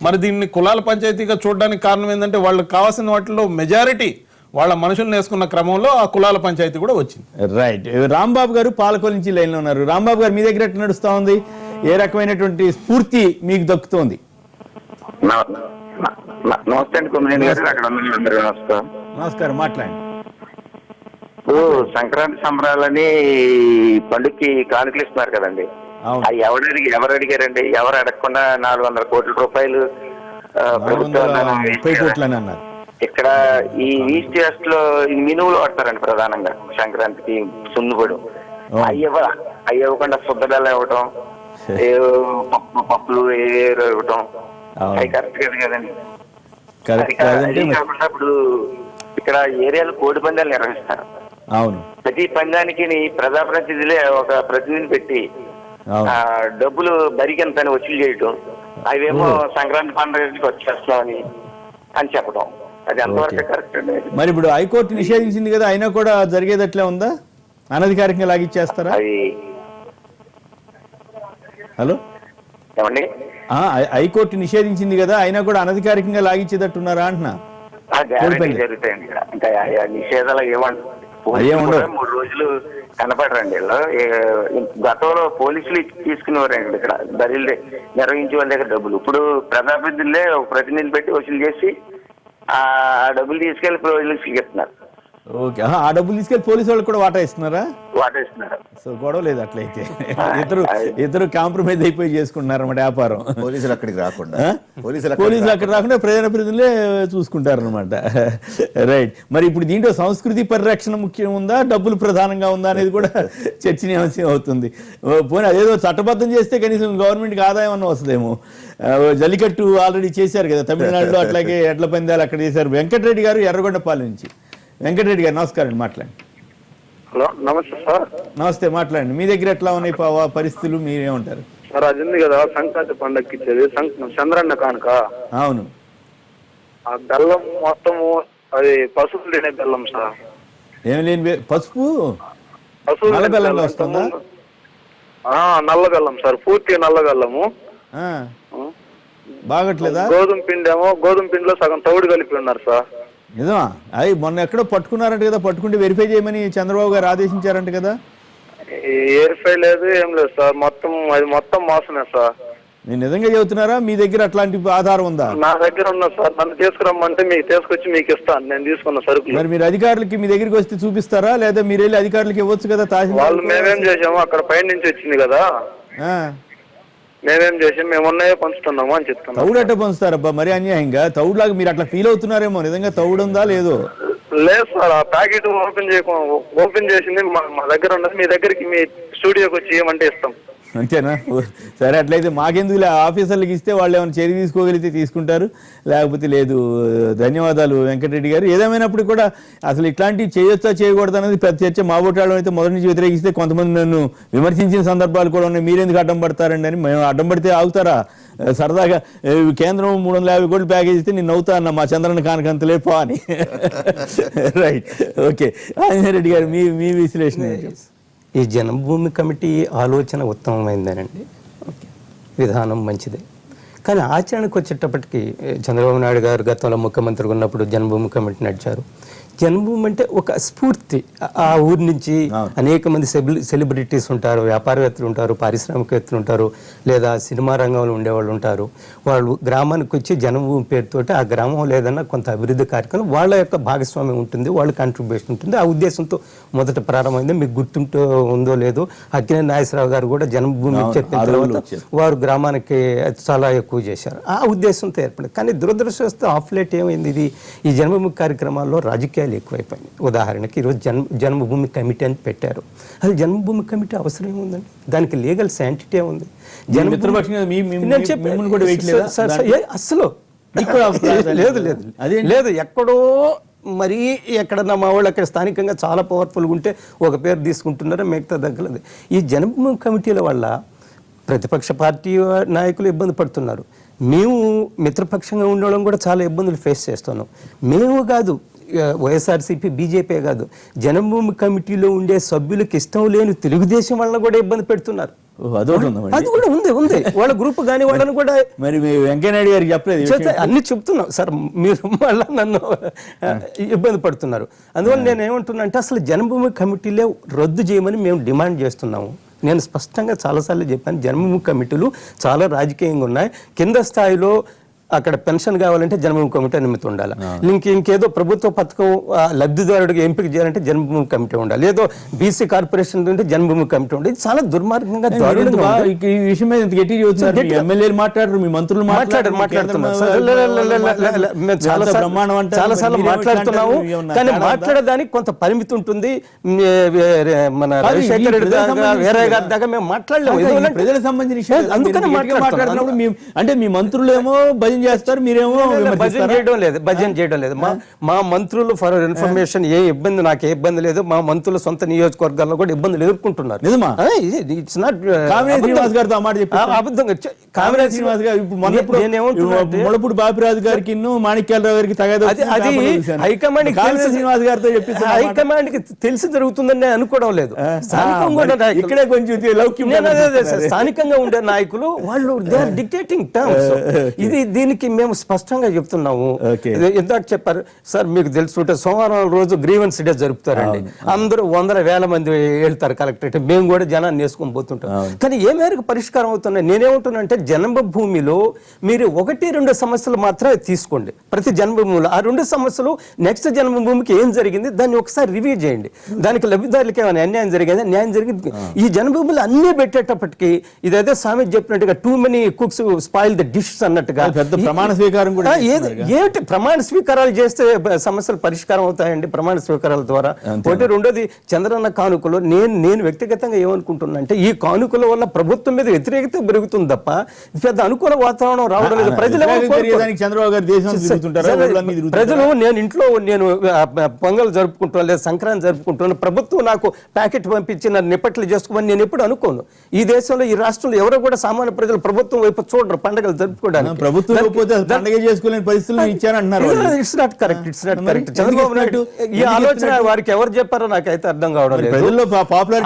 మరి దీన్ని కులాల పంచాయతీగా చూడడానికి కారణం ఏంటంటే వాళ్ళకి కావాల్సిన వాటిలో మెజారిటీ వాళ్ళ మనుషులను వేసుకున్న క్రమంలో ఆ కులాల పంచాయతీ కూడా వచ్చింది. రైట్. రాంబాబు గారు పాలకొల్లు నుంచి లైన్ లో ఉన్నారు. రాంబాబు గారు, మీ దగ్గర ఎట్లా నడుస్తా ఉంది? ఏ రకమైనటువంటి స్ఫూర్తి మీకు దక్కుతోంది? నమస్తే అండి. నమస్కారం, మాట్లాడండి. సంక్రాంతి సంబరాలని పండుగకి కానుకలు ఇస్తున్నారు కదండి. ఎవరు అడిగారండి? ఎవరు అడగకుండా 400 కోట్ల రూపాయలు ఇక్కడ ఈ ఈస్ట్ వెస్ట్ లో మినువులు వాడతారండి ప్రధానంగా సంక్రాంతికి. సున్నుబడు అవి ఇవ్వకుండా శుద్ధబెల్లం ఇవ్వటం, పప్పులు ఇవ్వటం అవి కరెక్ట్ కదా కదండి. కాకుండా ఇప్పుడు ఇక్కడ ఏరియాలో కోడి పందాలు నిర్వహిస్తారు. ప్రతి పందానికి ప్రజాప్రతినిధులే ఒక ప్రతినిధిని పెట్టి డబ్బులు బరికెంతని వసూలు చేయటం, అవేమో సంక్రాంతి పండుగకి వచ్చేస్తామని అని చెప్పడం, అది ఎంతవరకు కరెక్ట్ అండి? మరి ఇప్పుడు హైకోర్టు నిషేధించింది కదా, అయినా కూడా జరిగేదట్లే ఉందా? అనధికారికంగా లాగిచ్చేస్తారా? అది హలో ఏమండి? హైకోర్టు నిషేధించింది కదా, అయినా కూడా అనధికారికంగా లాగిచ్చేటట్టున్నారా అంటున్నా? గ్యారెంటీ జరుగుతాయండి. ఇంకా నిషేధాలు ఏమంటారు? 3 రోజులు కనపడరండి వీళ్ళు. గతంలో పోలీసులు తీసుకునేవారండి ఇక్కడ బరిలు నిర్వహించే వాళ్ళ దగ్గర డబ్బులు. ఇప్పుడు ప్రజాప్రతినిధులే ఒక ప్రతినిధులు పెట్టి వసూలు చేసి ఆ డబ్బులు తీసుకెళ్లి పోలీసులకి ఇస్తున్నారు. ఓకే, ఆ డబ్బులు తీసుకెళ్లి పోలీసు వాళ్ళకి కూడా వాటా ఇస్తున్నారా? వాటా ఇస్తున్నారు. సో గొడవ లేదు అట్లయితే. ఇద్దరు కాంప్రమైజ్ అయిపోయి చేసుకుంటున్నారు అన్నమాట వ్యాపారం. పోలీసులు అక్కడికి రాకుండా పోలీసులు అక్కడ రాకుండా ప్రజాప్రతినిధులే చూసుకుంటారు అనమాట. రైట్. మరి ఇప్పుడు దీంట్లో సంస్కృతి పరిరక్షణ ముఖ్యం ఉందా, డబ్బులు ప్రధానంగా ఉందా అనేది కూడా చర్చనీయాంశం అవుతుంది. పోనీ అదేదో చట్టబద్ధం చేస్తే కనీసం గవర్నమెంట్కి ఆదాయం అన్న వస్తుందేమో. జల్లికట్టు ఆల్రెడీ చేశారు కదా తమిళనాడులో, అట్లాగే ఎడ్ల పందాలు అక్కడ చేశారు. వెంకటరెడ్డి గారు ఎర్రగొండపాలెం నుంచి. వెంకటరెడ్డి గారు నమస్కారం, మాట్లాడండి. హలో, నమస్తే సార్. నమస్తే, మాట్లాడండి. మీ దగ్గర ఎట్లా ఉన్నాయి పరిస్థితులు, మీరేమంటారు? సార్ అది ఉంది కదా సంక్రాంతి పండగకి ఇచ్చేది చంద్రన్న కానుక. అవును. ఆ బెల్లం మొత్తము అది పసుపు లేని బెల్లం సార్. ఏం లేని పసుపు పసుపు నల్ల బెల్లంలో వస్తుందా? నల్ల బెల్లం సార్, పూర్తి నల్ల బెల్లము. బాగట్లేదా? గోధుమ పిండిలో సగం తౌడు కలిపి ఉన్నారు సార్. నిజమా? అది మొన్న ఎక్కడో పట్టుకున్నారంట కదా, పట్టుకుంటే వెరిఫై చేయమని చంద్రబాబు గారు ఆదేశించారంట కదా? వెరిఫై లేదు, ఏం లేదు సార్. మొత్తం మోసమే సార్. నేను నిజంగా చెబుతున్నారా? మీ దగ్గర అట్లాంటి ఆధారం ఉందా? నా దగ్గర ఉన్నా సార్. నన్ను తీసుకురమ్మంటే మీకు తీసుకొచ్చి మీకు ఇస్తాను, నేను తీసుకున్న సరుకులు. మరి మీరు అధికారులకి మీ దగ్గరికి వస్తే చూపిస్తారా, లేదా మీరు వెళ్ళి అధికారులకి ఇవ్వచ్చు కదా? వాళ్ళు మేమేం చేసాము, అక్కడ పైన నుంచి వచ్చింది కదా, మేమేం చేసాం, మేము ఉన్నాయో పంచుతున్నాము అని చెప్తున్నాం. తౌడు అట్ట పంచుతారబ్బా, మరి అన్యాయంగా. తౌడులాగా మీరు అట్లా ఫీల్ అవుతున్నారేమో. నిజంగా తౌడు ఉందా లేదో? లేదు సార్, ఆ ప్యాకెట్ ఓపెన్ చేసింది మా దగ్గర ఉన్నది. మీ దగ్గరికి మీ స్టూడియోకి వచ్చి ఏమంటే ఇస్తాం. అంతేనా? సరే, అట్లయితే మాకెందుకు, ఆఫీసర్లకు ఇస్తే వాళ్ళు ఏమైనా చర్య తీసుకోగలిగితే తీసుకుంటారు, లేకపోతే లేదు. ధన్యవాదాలు వెంకటరెడ్డి గారు. ఏదేమైనప్పుడు కూడా అసలు ఇట్లాంటివి చేయొచ్చా చేయకూడదు అనేది పెద్ద చర్చ. మా ఓటాళ్ళం అయితే మొదటి నుంచి వ్యతిరేకిస్తే కొంతమంది నన్ను విమర్శించిన సందర్భాలు కూడా ఉన్నాయి. మీరెందుకు అడ్డం పడతారండి అని. మేము అడ్డం పడితే ఆగుతారా? సరదాగా కేంద్రం 350 కోట్లు ప్యాకేజ్ ఇస్తే నేను నవ్వుతా అన్న, మా చంద్రన్న కానకంత లేపో అని. Right, okay. ఆంజనేయరెడ్డి గారు మీ విశ్లేషణ ఏంటి? ఈ జన్మభూమి కమిటీ ఆలోచన ఉత్తమమైందేనండి, విధానం మంచిదే. కానీ ఆచరణకు వచ్చేటప్పటికి చంద్రబాబు నాయుడు గారు గతంలో ముఖ్యమంత్రిగా ఉన్నప్పుడు జన్మభూమి కమిటీ నడిచారు. జన్మభూమి అంటే ఒక స్ఫూర్తి. ఆ ఊరి నుంచి అనేక మంది సెలబ్రిటీస్ ఉంటారు, వ్యాపారవేత్తలు ఉంటారు, పారిశ్రామికవేత్తలు ఉంటారు, లేదా సినిమా రంగంలో ఉండేవాళ్ళు ఉంటారు. వాళ్ళు గ్రామానికి వచ్చి జన్మభూమి పేరుతోటి ఆ గ్రామం లేదన్నా కొంత అభివృద్ధి కార్యక్రమం వాళ్ళ యొక్క భాగస్వామ్యం ఉంటుంది, వాళ్ళ కంట్రిబ్యూషన్ ఉంటుంది. ఆ ఉద్దేశంతో మొదట ప్రారంభమైంది. మీకు గుర్తుంటూ ఉందో లేదో, అక్కినేని నాగేశ్వరరావు గారు కూడా జన్మభూమి చెప్పిన తర్వాత వారు గ్రామానికి చాలా ఎక్కువ చేశారు. ఆ ఉద్దేశంతో ఏర్పడింది. కానీ దురదృష్టవస్తు ఆఫ్ లేట్ ఏమైంది, ఈ జన్మభూమి కార్యక్రమాల్లో రాజకీయాలు ఎక్కువైపోయింది. ఉదాహరణకి ఈరోజు జన్మభూమి కమిటీ అని పెట్టారు. అది జన్మభూమి కమిటీ అవసరం ఏముందండి? దానికి లీగల్ శాంటిటీ ఉంది. అసలు లేదు, ఎక్కడో మరీ ఎక్కడన్నా మా వాళ్ళు అక్కడ స్థానికంగా చాలా పవర్ఫుల్గా ఉంటే ఒక పేరు తీసుకుంటున్నారో మిగతా దగ్గరలేదు. ఈ జన్మభూమి కమిటీల వల్ల ప్రతిపక్ష పార్టీ నాయకులు ఇబ్బంది పడుతున్నారు. మేము మిత్రపక్షంగా ఉండడం కూడా చాలా ఇబ్బందులు ఫేస్ చేస్తున్నాం. మేము కాదు, వైఎస్ఆర్సీపీ బీజేపీ కాదు, జన్మభూమి కమిటీలో ఉండే సభ్యులకు ఇష్టం లేని తెలుగుదేశం వాళ్ళని కూడా ఇబ్బంది పెడుతున్నారు. అది కూడా ఉంది వాళ్ళ గ్రూప్ కానీ వాళ్ళని కూడా. మరి వెంకయ్యనాయుడు గారికి చెప్పలేదు? అన్ని చెప్తున్నాం సార్, మీరు మళ్ళీ నన్ను ఇబ్బంది పడుతున్నారు. అందువల్ల నేను ఏమంటున్నా అంటే అసలు జన్మభూమి కమిటీలే రద్దు చేయమని మేము డిమాండ్ చేస్తున్నాము. నేను స్పష్టంగా చాలాసార్లు చెప్పాను, జన్మభూమి కమిటీలు చాలా రాజకీయంగా ఉన్నాయి. కింద స్థాయిలో అక్కడ పెన్షన్ కావాలంటే జన్మభూమి కమిటీ అనుమతి ఉండాలి. ఇంకేదో ప్రభుత్వ పథకం లబ్ధిదారుడికి ఎంపిక చేయాలంటే జన్మభూమి కమిటీ ఉండాలి. ఏదో బీసీ కార్పొరేషన్ ఉంటే జన్మభూమి కమిటీ ఉండాలి. ఇది చాలా దుర్మార్గంగా ఈ విషయం మీద గట్టి చెబుతున్నారు. ఎమ్మెల్యేలు మాట్లాడరు, మీ మంత్రులు చాలాసార్లు మాట్లాడుతున్నాము. కానీ మాట్లాడడానికి కొంత పరిమితి ఉంటుంది. మన రాజశేఖర రెడ్డి దాకా వేరే గారి దాకా మేము మాట్లాడలేము. ప్రజలకు సంబంధించిన అందుకని మాట్లాడుతున్నప్పుడు అంటే మీ మంత్రులు ఏమో భజన భజన చేస్తారు, మీరేమో భజన విమర్శిస్తారా? చేయడం లేదు మా మంత్రులు ఫర్ ఇన్ఫర్మేషన్ ఏ ఇబ్బంది, నాకు ఏ ఇబ్బంది లేదు. మా మంత్రులు సొంత నియోజకవర్గాల్లో కూడా ఇబ్బందులు ఎదుర్కొంటున్నారు. నిజమా? ఇట్స్ నాట్ కామినేని శ్రీనివాస్ గారితో ఆ మాట చెప్పారు. అబద్ధంగా కామినేని శ్రీనివాస్ గారు ముళపూడి బాపిరాజు గారికి మాణిక్యాలరావు గారికి అది హైకమాండ్ శ్రీనివాస్ గారితో చెప్పి హైకమాండ్ కి తెలిసి జరుగుతుందని నేను అనుకోవడం లేదు. ఇక్కడే కొంచెం స్థానికంగా ఉండే నాయకులు వాళ్ళు దే ఆర్ డిక్టేటింగ్ టర్మ్స్. దీనికి మేము స్పష్టంగా చెప్తున్నాము. ఇందాక చెప్పారు సార్, మీకు తెలుసుంటే సోమవారం రోజు గ్రీవెన్స్ డే జరుపుతారండి. అందరూ 100,000 మంది వెళ్తారు కలెక్టరేట్. మేము కూడా జనాన్ని వేసుకొని పోతుంటాం. కానీ ఏ మేరకు పరిష్కారం అవుతున్నాయి? నేనేమంటున్నా అంటే జన్మభూమిలో మీరు 1-2 సమస్యలు మాత్రమే తీసుకోండి ప్రతి జన్మభూమిలో. ఆ 2 సమస్యలు నెక్స్ట్ జన్మభూమికి ఏం జరిగింది దాన్ని ఒకసారి రివ్యూ చేయండి. దానికి లబ్ధిదారులకి ఏమైనా అన్యాయం జరిగింది, న్యాయం జరిగింది. ఈ జన్మభూములు అన్ని పెట్టేటప్పటికి ఇదేదో సామెత చెప్పినట్టుగా too many cooks spoil the dishes అన్నట్టుగా పెద్ద ప్రమాణ స్వీకారం కూడా ఏంటి ప్రమాణ స్వీకారాలు చేస్తే సమస్యలు పరిష్కారం అవుతాయండి ప్రమాణ స్వీకారాల ద్వారా. ఒకటి. రెండోది చంద్రన్న కానుకలు నేను వ్యక్తిగతంగా ఏమనుకుంటున్నా అంటే ఈ కానుకల వల్ల ప్రభుత్వం మీద వ్యతిరేకత పెరుగుతుంది తప్ప పెద్ద అనుకూల వాతావరణం రావడం లేదు. ప్రజలు నేను ఇంట్లో పొంగల్ జరుపుకుంటాను లేదా సంక్రాంతి జరుపుకుంటాను, ప్రభుత్వం నాకు ప్యాకెట్ పంపించి నన్ను నిప్పట్లు చేసుకోమని నేను ఎప్పుడు అనుకోను. ఈ దేశంలో ఈ రాష్ట్రంలో ఎవరో కూడా సామాన్య ప్రజలు ప్రభుత్వం వైపు చూడరు పండుగలు జరుపుకోవడానికి. It's not correct. Chandrababu Naidu ఈ ఆలోచన వారికి ఎవరు చెప్పారో నాకైతే అర్థం కావడం లేదు.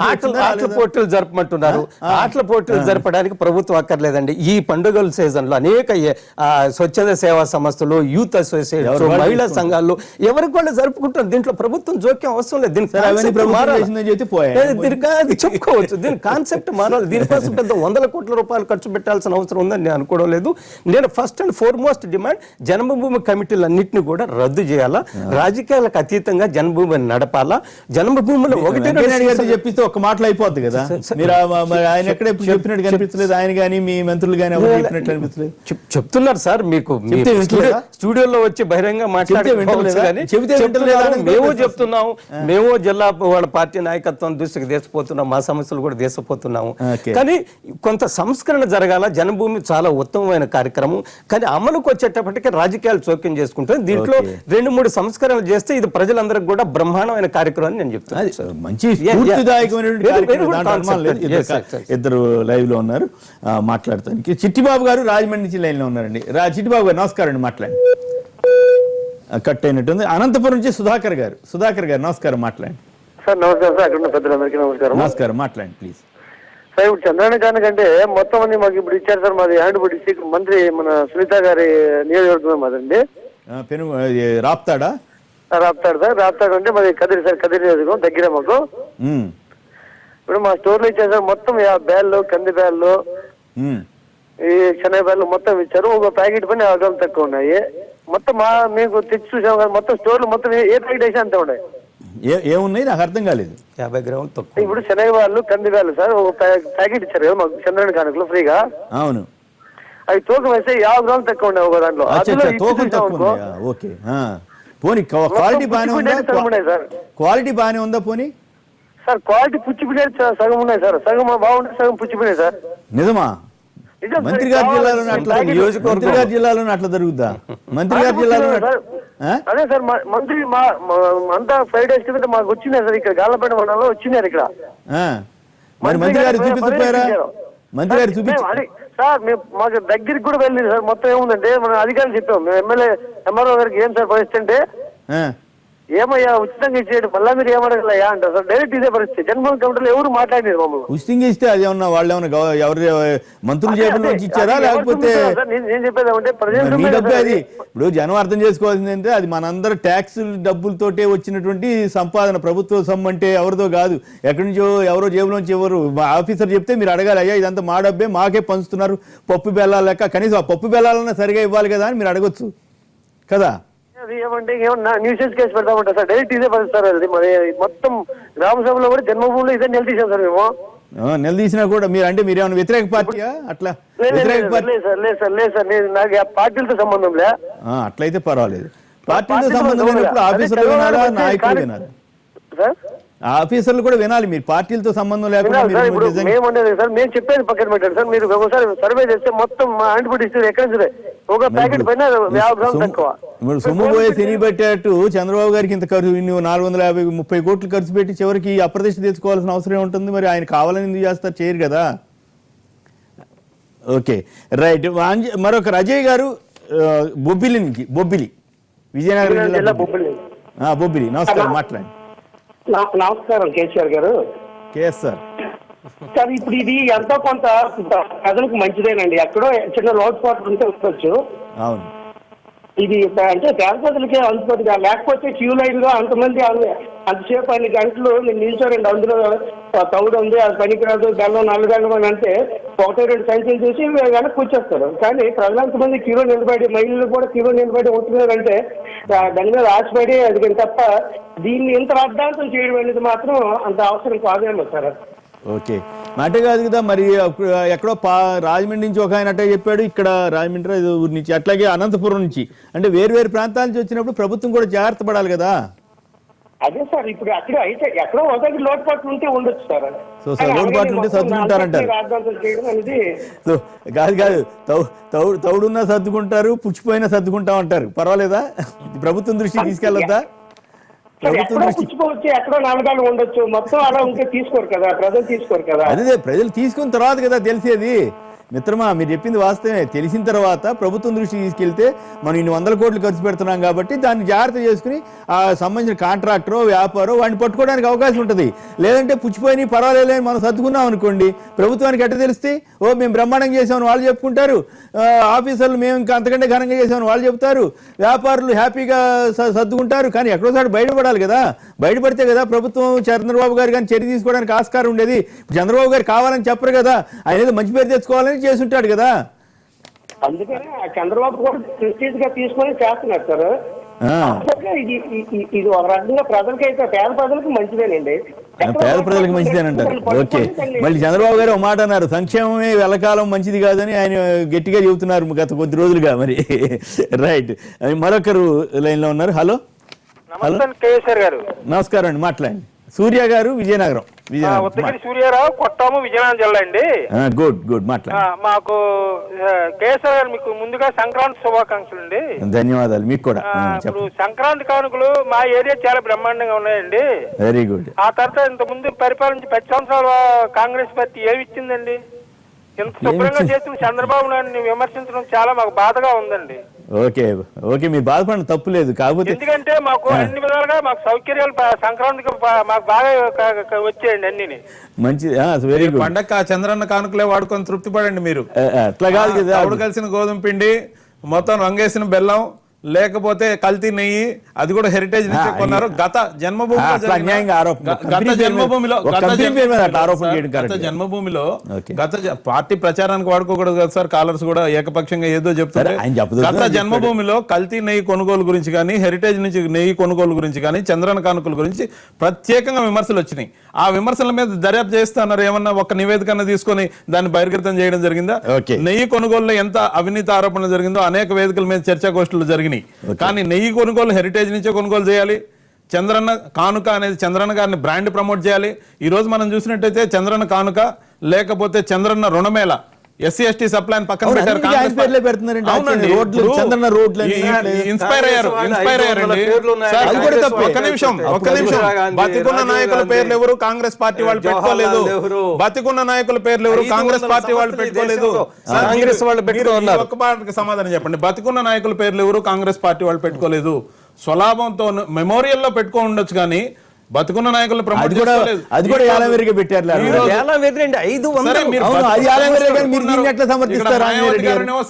ఆటల పోటీలు జరపమంటున్నారు. ఆటల పోటీలు జరపడానికి ప్రభుత్వం అక్కర్లేదండి. ఈ పండుగల సీజన్ లో అనేక స్వచ్ఛంద సేవా సంస్థలు, యూత్ అసోసియేషన్, మహిళా సంఘాలు ఎవరికి వాళ్ళు జరుపుకుంటారు. దీంట్లో ప్రభుత్వం జోక్యం అవసరం లేదు. దీనికి చెప్పుకోవచ్చు. దీని కాన్సెప్ట్ మారాలి. దీనికోసం పెద్ద 100 కోట్ల రూపాయలు ఖర్చు పెట్టాల్సిన అవసరం ఉందని నేను అనుకోవడం లేదు. నేను ఫస్ట్ అండ్ ఫార్మోస్ట్ డిమాండ్ జన్మభూమి కమిటీలన్నింటినీ కూడా రద్దు చేయాలా, రాజకీయాలకు అతీతంగా జన్మభూమిని నడపాలా. జన్మభూమిలో 1 చెప్పిస్తే ఒక మాటలు అయిపోద్ది కదా. మీరు ఆయన ఎక్కడ చెప్పినట్టు కనిపించలేదు, ఆయన కానీ మీ మంత్రులు కానీ ఎవరు చెప్పినట్టు అనిపించలేదు. చెప్తున్నారు సార్, మీకు స్టూడియోలో వచ్చి బహిరంగ మాట్లాడే మేము చెప్తున్నాము. మేము జిల్లా వాళ్ళ పార్టీ నాయకత్వం దృష్టికి తీసుకుపోతున్నాం, మా సమస్యలు కూడా తీసుకుపోతున్నాము. కానీ కొంత సంస్కరణ జరగాల. జన్మభూమి చాలా ఉత్తమమైన కార్యక్రమం, కానీ అమలుకు వచ్చేటప్పటికి రాజకీయాలు చోక్యం చేసుకుంటాం. దీంట్లో 2-3 సంస్కరణలు చేస్తే ఇది ప్రజలందరికీ కూడా బ్రహ్మాండమైన కార్యక్రమం అని నేను చెప్తున్నాను. మంచి ఇద్దరు లైవ్ లో ఉన్నారు మాట్లాడటానికి. చిట్టిబాబు గారు రాజమండ్రి నుంచి లైన్ లో ఉన్నారండి. చిట్టిబాబు గారు నమస్కారం అండి, మాట్లాడండి. కట్ అయినట్టుంది. అనంతపురం నుంచి సుధాకర్ గారు నమస్కారం, మాట్లాడండి సార్. నమస్కారం సార్, అక్కడ పెద్దలందరికీ నమస్కారం. నమస్కారం, మాట్లాడండి ప్లీజ్. సార్, ఇప్పుడు చంద్రబాబు కానికంటే మొత్తం మంది మాకు ఇప్పుడు ఇచ్చారు సార్. మాది హ్యాండ్బుడ్ డిస్ట్రిక్ట్ మంత్రి మన సునీత గారి నియోజకవర్గం మాదండి. రాప్తాడు సార్. రాప్తాడు అంటే మాది కదిరి సార్, కదిరి నియోజకవర్గం దగ్గర మాకు. ఇప్పుడు మా స్టోర్ లో ఇచ్చారు సార్. మొత్తం బ్యాళ్ళు, కంది బ్యాళ్ళు, ఈ శనగ బ్యాళ్ళు మొత్తం ఇచ్చారు. ఒక ప్యాకెట్ పని 5 గ్రాములు తక్కువ ఉన్నాయి. మొత్తం మీకు తెచ్చి చూసాం కదా, మొత్తం స్టోర్లు మొత్తం ఏ ప్యాకెట్ వేసి అంతే ఉన్నాయి. ఏమున్నాయి నాకు అర్థం కాలేదు. 50 గ్రాములు తక్కువ. ఇప్పుడు శనగ బ్యాళ్ళు, కంది బ్యాళ్ళు సార్ ఒక ప్యాకెట్ ఇచ్చారు కదా మాకు చంద్రబాబు కానుకలు ఫ్రీగా. అవును, అవి తూకం వేస్తే 50 గ్రాములు తక్కువ ఉన్నాయి ఒక దాంట్లో. క్వాలిటీ బాగానే ఉందా? పోనీ సార్ క్వాలిటీ పుచ్చిపోయినాయి సగం ఉన్నాయి సార్. సగం బాగుంటే సగం పుచ్చిపోయినాయి సార్. నిజమా? మంత్రి గారి జిల్లాలో అట్లా జరుగుద్దా? మంత్రి గారి జిల్లాలో అదే సార్, మంత్రి అంతా 5 డేస్ కింద మాకు వచ్చినాయి సార్. ఇక్కడ గాలపేట మండలంలో వచ్చినారు ఇక్కడ. మరి మంత్రి గారు చూపించకపోయారా? మంత్రి గారు చూపించారు సార్. మాకు దగ్గరికి కూడా వెళ్ళింది సార్. మొత్తం ఏముందంటే మన అధికారులు చెప్పాం, మేము ఎమ్మెల్యే ఎంఆర్ఓ గారికి ఏం సార్ పరిస్థితి అంటే, ఏమయ్యా ఉచితంగా ఇచ్చేయండి మళ్ళీ మీరు ఏమడగలయ్యా అంటారు సార్. డైరెక్ట్ ఇదే పరిస్థితి. జన్మభూమి కమిటీలో ఎవరు మాట్లాడినారు మమ్మల్ని. ఉచితంగా ఇస్తే అది ఏమన్నా వాళ్ళు ఏమన్నా ఎవరు మంత్రులు జేబులో ఇచ్చారా లేకపోతే నేను చెప్పేది ఏమంటే మీ డబ్బే అది. ఇప్పుడు జనం అర్థం చేసుకోవాల్సింది అంటే అది మనందరూ ట్యాక్స్ డబ్బులతోటే వచ్చినటువంటి సంపాదన. ప్రభుత్వ సొమ్ము అంటే ఎవరిదో కాదు, ఎక్కడి నుంచో ఎవరో జేబులోంచి ఎవరు ఆఫీసర్ చెప్తే మీరు అడగాలి, అయ్యా ఇదంతా మా డబ్బే మాకే పంచుతున్నారు, పప్పు బెల్లాల లెక్క, కనీసం ఆ పప్పు బెల్లాలన్నా సరిగా ఇవ్వాలి కదా అని మీరు అడగొచ్చు కదా. ఏమంటే న్యూసెన్స్ కేసు పెడతామంటారు సార్. డైరెక్ట్ ఇదే పరిస్థితి. అది మరి మొత్తం గ్రామ సభలో కూడా జన్మభూమిలో ఇదే నిలదీశాం సార్ మేము. నిలదీసినా కూడా మీరు అంటే మీరేమన్నా వ్యతిరేక పార్టీయా? అట్లా లేదు సార్, నాకు పార్టీలతో సంబంధం లే. అట్లయితే పర్వాలేదు. పార్టీలతో సంబంధం లేనప్పుడు ఆఫీసర్లు వినాలా, నాయకులు వినాలా? ఆ ఆఫీసర్లు కూడా వినాలి, మీరు పార్టీలతో సంబంధం లేకుండా వినాలి సార్. మీరు ఇప్పుడు నిజంగా- మేము అనేది సార్, మేము చెప్పేది పక్కన పెట్టండి సార్. మీరు ఒకసారి సర్వే చేస్తే మొత్తం మా ఆంటీబడి ఇస్తుంది ఎక్కడ నుంచి ఒక ప్యాకెట్ పైన 50 గ్రాములు తక్కువ. ఇప్పుడు సొమ్ము పోయే శని పెట్టేట్టు చంద్రబాబు గారికి ఇంత ఖర్చు 450-30 కోట్లు ఖర్చు పెట్టి చివరికి అప్రతిష్ట తెచ్చుకోవాల్సిన అవసరం ఉంటుంది. మరి ఆయన కావాలని ఎందుకు చేస్తారు? చేయరు కదా. Okay right. మరొక అజయ్ గారు బొబ్బిలి నుంచి, బొబ్బిలి విజయనగరం జిల్లా బొబ్బిలి. బొబ్బిలి. నమస్కారం, మాట్లాడండి. నమస్కారం కేసీఆర్ గారు. KS sir. సార్ ఇప్పుడు ఇది ఎంతో కొంత ప్రజలకు మంచిదేనండి. ఎక్కడో చిన్న లోటుపాట్లు ఉంటే ఉండొచ్చు. అవును, ఇది అంటే పేద ప్రజలకే అందుకోదుగా. లేకపోతే క్యూ లైన్ లో అంతమంది అంతసేపు 5 గంటలు నేను నిల్చోరండి. అందులో తౌడు ఉంది, అది పనికిరాదు, బెల్లం నల్లగల్లం అని అంటే 1-2 సంచులు చూసి వెనక్కి కూర్చొస్తారు. కానీ ప్రజలంతమంది క్యూలో నిలబడి, మహిళలు కూడా క్యూలో నిలబడి ఉంటున్నారంటే దాని మీద ఆశపడి అది తప్ప దీన్ని ఇంత అర్థాంతం చేయడం అనేది మాత్రం అంత అవసరం కాదేమో సార్. ఓకే. మాట కాదు కదా మరి. ఎక్కడో రాజమండ్రి నుంచి ఒక ఆయన అట్టే చెప్పాడు, ఇక్కడ రాజమండ్రి ఊరి నుంచి, అట్లాగే అనంతపురం నుంచి, అంటే వేరు ప్రాంతాల నుంచి వచ్చినప్పుడు ప్రభుత్వం కూడా జాగ్రత్త పడాలి కదా. అదే సార్, ఇప్పుడు అక్కడ అయితే ఎక్కడో ఒకటి లోటుపాట్లు ఉంటే ఉండొచ్చు సార్. సో లోటుపాట్లు ఉంటే సర్దుకుంటారంటారు. రాద్ధాంతం చేయడం అనేది సో కాదు, తౌడున్నా సర్దుకుంటారు, పుచ్చిపోయినా సర్దుకుంటా ఉంటారు. పర్వాలేదా? ప్రభుత్వం దృష్టికి తీసుకెళ్ళొద్దా? ఎక్కడో పుచ్చిపోవచ్చు, ఎక్కడో నాలుగాలు ఉండొచ్చు. మొత్తం అలా ఉంటే తీసుకోరు కదా, ప్రజలు తీసుకోరు కదా. అదే ప్రజలు తీసుకున్న తర్వాత కదా తెలిసేది. మిత్రమా, మీరు చెప్పింది వాస్తవమే. తెలిసిన తర్వాత ప్రభుత్వం దృష్టికి తీసుకెళ్తే మనం ఇన్ని 100 కోట్లు ఖర్చు పెడుతున్నాం కాబట్టి దాన్ని జాగ్రత్త చేసుకుని ఆ సంబంధించిన కాంట్రాక్టరో వ్యాపారో వాడిని పట్టుకోవడానికి అవకాశం ఉంటుంది. లేదంటే పుచ్చిపోయి పర్వాలేదు మనం సర్దుకున్నాం అనుకోండి, ప్రభుత్వానికి ఎట్ట తెలిస్తే మేము బ్రహ్మాండంగా చేసామని వాళ్ళు చెప్పుకుంటారు, ఆఫీసర్లు మేము ఇంకా అంతకంటే ఘనంగా చేసామని వాళ్ళు చెప్తారు, వ్యాపారులు హ్యాపీగా సర్దుకుంటారు. కానీ ఎక్కడోసారి బయటపడాలి కదా. బయటపడితే కదా ప్రభుత్వం చంద్రబాబు గారు కానీ చర్య తీసుకోవడానికి ఆస్కారం ఉండేది. చంద్రబాబు గారు కావాలని చెప్పరు కదా, ఆయన ఏదో మంచి పేరు తెచ్చుకోవాలని చేసుంటాడు కదా. అందుకనే చంద్రబాబు కూడా ప్రెస్టీజ్ గా తీసుకొని చేస్తున్నారు సార్. ఇది ఒక రకంగా ప్రజలకైతే పేద ప్రజలకు మంచిదేనండి. పేద ప్రజలకు మంచిదేనంటారు. ఓకే. మళ్ళీ చంద్రబాబు గారు ఒక మాట అన్నారు, సంక్షేమమే వెళ్ళకాలం మంచిది కాదని ఆయన గట్టిగా చెబుతున్నారు గత కొద్ది రోజులుగా. మరి రైట్. మరొకరు లైన్ లో ఉన్నారు. హలో. కేసీఆర్ గారు నమస్కారం అండి, మాట్లాడండి. సూర్య గారు, విజయనగరం. ఉత్తగిరి సూర్యారావు, కొట్టాము, విజయనగరం జిల్లా అండి. గుడ్ మాట్లాడండి. మాకు కేసీఆర్ గారు మీకు ముందుగా సంక్రాంతి శుభాకాంక్షలు అండి. ధన్యవాదాలు మీకు కూడా. ఇప్పుడు సంక్రాంతి కానుకలు మా ఏరియా చాలా బ్రహ్మాండంగా ఉన్నాయండి. Very good. ఆ తర్వాత ఇంత ముందు పరిపాలించి 10 సంవత్సరాల కాంగ్రెస్ పార్టీ ఏమి ఇచ్చిందండి? ఇంత శుభ్రంగా చేసిన చంద్రబాబు నాయుడిని విమర్శించడం చాలా మాకు బాధగా ఉందండి. ఓకే మీరు బాధపడిన తప్పు లేదు. కాకపోతే ఎందుకంటే మాకు అన్ని విధాలుగా మాకు సౌకర్యాలు సంక్రాంతికి మాకు బాగా వచ్చాయండి అన్ని. మంచిది, వెరీ గుడ్. పండగ చంద్రన్న కానుకలే వాడుకొని తృప్తి పడండి మీరు. అట్లా కాదు కదా. ఆవిడ కలిసిన గోధుమ పిండి, మొత్తం రంగేసిన బెల్లం, లేకపోతే కల్తీ నెయ్యి, అది కూడా హెరిటేజ్ నుంచి కొన్నారు. గత జన్మభూమిలో పార్టీ ప్రచారానికి వాడుకోకూడదు కదా సార్. కాలర్స్ కూడా ఏకపక్షంగా ఏదో చెప్తారు. గత జన్మభూమిలో కల్తీ నెయ్యి కొనుగోలు గురించి కానీ, హెరిటేజ్ నుంచి నెయ్యి కొనుగోలు గురించి కానీ, చంద్రన కానుకల గురించి ప్రత్యేకంగా విమర్శలు వచ్చినాయి. ఆ విమర్శల మీద దర్యాప్తు చేస్తున్నారు. ఏమన్నా ఒక నివేదికను తీసుకొని దాన్ని బహిర్గతం చేయడం జరిగిందా? నెయ్యి కొనుగోలులో ఎంత అవినీతి ఆరోపణలు జరిగిందో అనేక వేదికల మీద చర్చాగోష్ఠులు జరిగినాయి. కానీ నెయ్యి కొనుగోలు హెరిటేజ్ నుంచే కొనుగోలు చేయాలి. చంద్రన్న కానుక అనేది చంద్రన్న గారిని బ్రాండ్ ప్రమోట్ చేయాలి. ఈ రోజు మనం చూసినట్టయితే చంద్రన్న కానుక, లేకపోతే చంద్రన్న రుణమేళ, ఎస్సీ ఎస్టీ సప్లైన్ పక్కన పెట్టారు. ఇన్స్పైర్ అయ్యారు. ఒక్క నిమిషం. బతికున్న నాయకుల పేర్లు ఎవరు కాంగ్రెస్ పార్టీ వాళ్ళు పెట్టుకోలేదు. బతికున్న నాయకుల పేర్లు ఎవరు కాంగ్రెస్ పార్టీ వాళ్ళు పెట్టుకోలేదు. ఒక్క మాటకి సమాధానం చెప్పండి. బతికున్న నాయకుల పేర్లు ఎవరు కాంగ్రెస్ పార్టీ వాళ్ళు పెట్టుకోలేదు. స్వలాభంతో మెమోరియల్ లో పెట్టుకో ఉండొచ్చు కానీ బతుకున్న నాయకులు అది కూడా యాలవేరిగా పెట్టారు.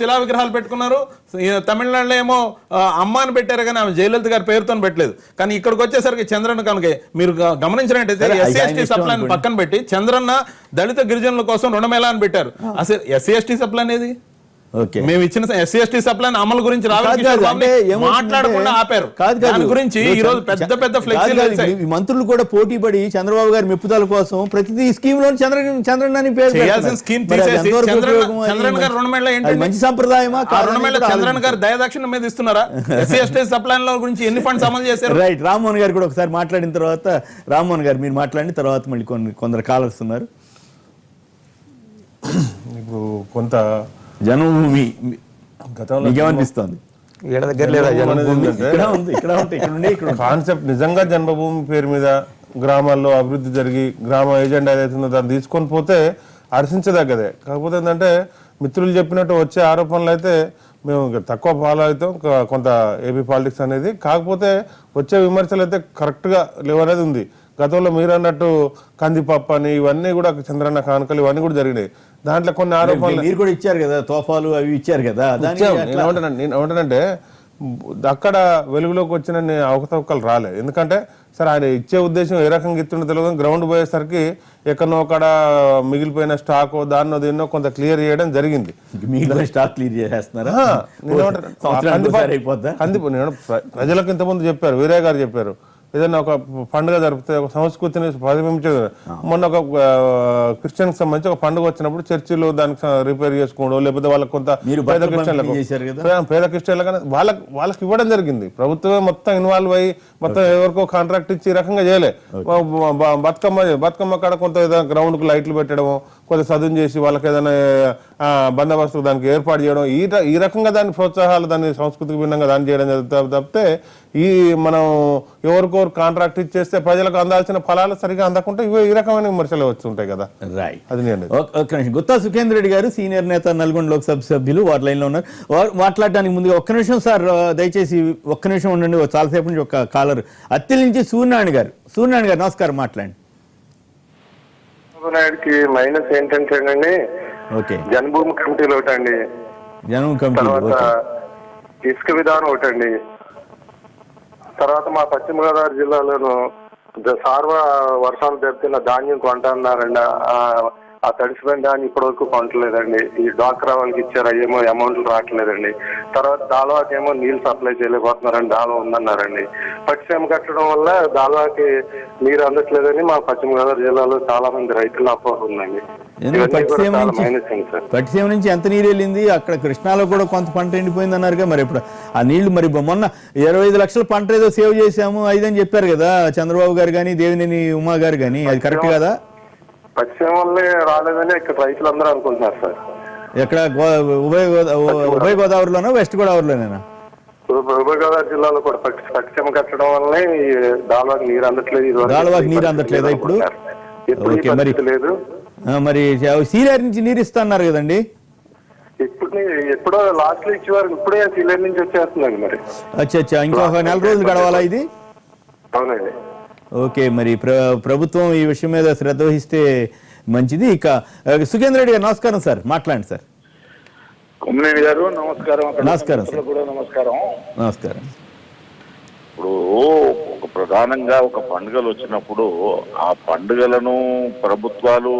శిలా విగ్రహాలు పెట్టుకున్నారు. తమిళనాడులో ఏమో అమ్మాని పెట్టారు కానీ ఆమె జయలలిత గారి పేరుతో పెట్టలేదు. కానీ ఇక్కడికి వచ్చేసరికి చంద్రన్న కనుక మీరు గమనించినట్టయితే ఎస్సీ ఎస్టీ సప్లైన్ పక్కన పెట్టి చంద్రన్న దళిత గిరిజనుల కోసం రుణమేళా అని పెట్టారు. అసలు ఎస్సీ ఎస్టీ సప్లై అనేది ఓకే. మేము ఇచ్చిన ఎస్సీ ఎస్టీ సప్లైన్ అమలు గురించి రావాలి కాదు, కిషోర్ బాబుని అంటే ఏమవుతుందంటే- మాట్లాడకుండా ఆపారు. కాదు, దాని గురించి ఈ రోజు పెద్ద పెద్ద ఫ్లెక్సీలు కాదు, వేశాయి. ఈ మంత్రులు కూడా పోటీ పడి చంద్రబాబు గారి మెప్పుదల కోసం ప్రతి స్కీమ్ లో చంద్రన్ అని పేరు చేయాల్సిన పెడుతున్నారు. స్కీమ్ మరి అది తీసేసి ఎంతవరకు ఉపయోగం? అది చంద్రన్ గారు 2 నెలలు అది ఏంటండి? మంచి సంప్రదాయమా ఆ 2 నెలల చంద్రన్ గారు దయదాక్షిణ్యం మీద ఇస్తున్నారా? ఎస్సీ ఎస్టీ సప్లైన్ లో గురించి ఎన్ని ఫండ్స్ అమలు చేశారు? రైట్. రామ్మోహన్ గారు కూడా ఒకసారి మాట్లాడిన తర్వాత, రామ్మోహన్ గారు మీరు మాట్లాడిన తర్వాత మళ్ళీ కొందరు కాలర్స్ ఉన్నారు. ఇప్పుడు కొంత జన్మభూమి గతంలో మీకేమనిపిస్తోంది? ఈడ దగ్గర లేదా జన్మభూమి? ఇక్కడ ఉంది, ఇక్కడ ఉంటే ఇక్కడ ఉండే ఇక్కడ ఉంది. కాన్సెప్ట్ నిజంగా జన్మభూమి పేరు మీద గ్రామాల్లో అభివృద్ధి జరిగి గ్రామ ఏజెండా ఏదైతుందో దాన్ని తీసుకొని పోతే హర్షించదగ్గదే. కాకపోతే ఏంటంటే మిత్రులు చెప్పినట్టు వచ్చే ఆరోపణలు అయితే మేము తక్కువ ఫాలో అవుతాం కొంత ఏపీ పాలిటిక్స్ అనేది. కాకపోతే వచ్చే విమర్శలు అయితే కరెక్ట్గా లేవనేది ఉంది. గతంలో మీరు అన్నట్టు కందిపప్పు అని ఇవన్నీ కూడా చంద్రన్న కానుకలు ఇవన్నీ కూడా జరిగినాయి. దాంట్లో కొన్ని ఆరోపణలు మీరు కూడా ఇచ్చారు కదా, తోఫాలు అవి ఇచ్చారు కదా. నేను ఏమంటానంటే అక్కడ వెలుగులోకి వచ్చిన అవకతవకలు రాలే. ఎందుకంటే సరే ఆయన ఇచ్చే ఉద్దేశం ఏ రకంగా ఇస్తుండో తెలియదు. గ్రౌండ్ పోయేసరికి ఎక్కడో అక్కడ మిగిలిపోయిన స్టాక్ దాన్నో దీన్నో కొంత క్లియర్ చేయడం జరిగింది. స్టాక్ క్లియర్ చేస్తున్నారా? ప్రజలకు ఇంతకుముందు చెప్పారు, వీరయ్య గారు చెప్పారు, ఏదైనా ఒక పండుగ జరిపితే ఒక సంస్కృతిని ప్రతిబింబించేది. మొన్న ఒక క్రిస్టియన్ కి సంబంధించి ఒక పండుగ వచ్చినప్పుడు చర్చిలో దానికి రిపేర్ చేసుకోవడం, లేకపోతే వాళ్ళకి కొంత పేద క్రిస్టియన్లకు వాళ్ళకి ఇవ్వడం జరిగింది. ప్రభుత్వమే మొత్తం ఇన్వాల్వ్ అయ్యి మొత్తం ఎవరికో కాంట్రాక్ట్ ఇచ్చి ఈ రకంగా చేయలే. బతుకమ్మ కాడ కొంత ఏదైనా గ్రౌండ్ కు లైట్లు పెట్టడము, కొంత చదువు చేసి వాళ్ళకి ఏదైనా బందోబస్తు దానికి ఏర్పాటు చేయడం, ఈ రకంగా దాని ప్రోత్సాహాలు దాన్ని సంస్కృతికి భిన్నంగా దాన్ని చేయడం తప్పితే ఈ మనం ఎవరికో కాంట్రాక్ట్ ఇచ్చేస్తే ప్రజలకు అందాల్సిన ఫలాలు సరిగా అందకుంటే ఇవి ఈ రకమైన విమర్శలు వస్తుంటాయి కదా. రైట్. అది నేను గుత్తా సుఖేందర్ రెడ్డి గారు సీనియర్ నేత, నల్గొండ లోక్సభ సభ్యులు, వారి లైన్ లో ఉన్నారు. వారు మాట్లాడడానికి ముందుగా ఒక్క నిమిషం సార్, దయచేసి ఒక్క నిమిషం ఉండండి. చాలాసేపు నుంచి ఒక కాలర్ అత్తిలి నుంచి సూర్యనారాయణ గారు. సూర్యనారాయణ గారు నమస్కారం, మాట్లాడండి. నాయుడికి మైనస్ ఏంటంటే అండి, ఓకే, జన్మభూమి కమిటీలు ఒకటండి, జన్మభూమి కమిటీ, తర్వాత ఇసుక విధానం ఒకటండి, తర్వాత మా పశ్చిమ గోదావరి జిల్లాలోను సార్వ వర్షాలు దెబ్బతిన్న ధాన్యం కొంటున్నారండి. ఆ తడిసిపోయిన ధాన్యం ఇప్పటి వరకు కొనట్లేదండి. ఈ డ్వాక్రా వాళ్ళకి ఇచ్చారు, అయ్యేమో అమౌంట్లు రావట్లేదండి. తర్వాత దాల్వాకి ఏమో నీళ్ళు సప్లై చేయలేకపోతున్నారండి, దాల్వా ఉందన్నారండి. పట్టిసీమ కట్టడం వల్ల దాల్వాకి నీరు అందట్లేదని మా పశ్చిమ గోదావరి జిల్లాలో చాలా మంది రైతుల అపోహ ఉందండి. పట్టిసీమ నుంచి ఎంత నీరు వెళ్ళింది? అక్కడ కృష్ణాలో కూడా కొంత పంట ఎండిపోయింది అన్నారుగా. మరి ఇప్పుడు ఆ నీళ్లు మరి మొన్న 25 లక్షల పంట ఏదో సేవ్ చేశాము 5 అని చెప్పారు కదా చంద్రబాబు గారు కానీ దేవినేని ఉమా గారు కానీ, అది కరెక్ట్ కదా? పట్టిసీమ వల్లే రాలేదని ఇక్కడ రైతులందరూ అనుకుంటున్నారు సార్. ఎక్కడ ఉభయ గోదావరిలోనా వెస్ట్ గోదావరిలోనేనా? ఉభయ గోదావరి జిల్లాలో కూడా పట్టిసీమ కట్టడం వల్లనే దాల్వాకి నీరు అందట్లేదు. దాల్వాకి నీరు అందట్లేదా ఇప్పుడు? లేదు. మరి సీలేరు నుంచి నీరు ఇస్తున్నారు కదండి. ఎప్పుడో లాస్ట్ లో ఇచ్చేవారు, ఇప్పుడే సీలేరు నుంచి వచ్చేస్తుందండి. మరి అచ్చా, ఇంకొక 4 రోజులు గడవాలా ఇది? అవునండి. ఓకే, మరి ప్రభుత్వం ఈ విషయం మీద శ్రద్ధ వహిస్తే మంచిది. ఇక సుఖేంద్ర రెడ్డి గారు నమస్కారం సార్, మాట్లాడండి సార్. కొమ్మినేని గారు నమస్కారం. నమస్కారం సార్. కూడా నమస్కారం. నమస్కారం. ఇప్పుడు ఒక ప్రధానంగా ఒక పండుగలు వచ్చినప్పుడు ఆ పండుగలను ప్రభుత్వాలు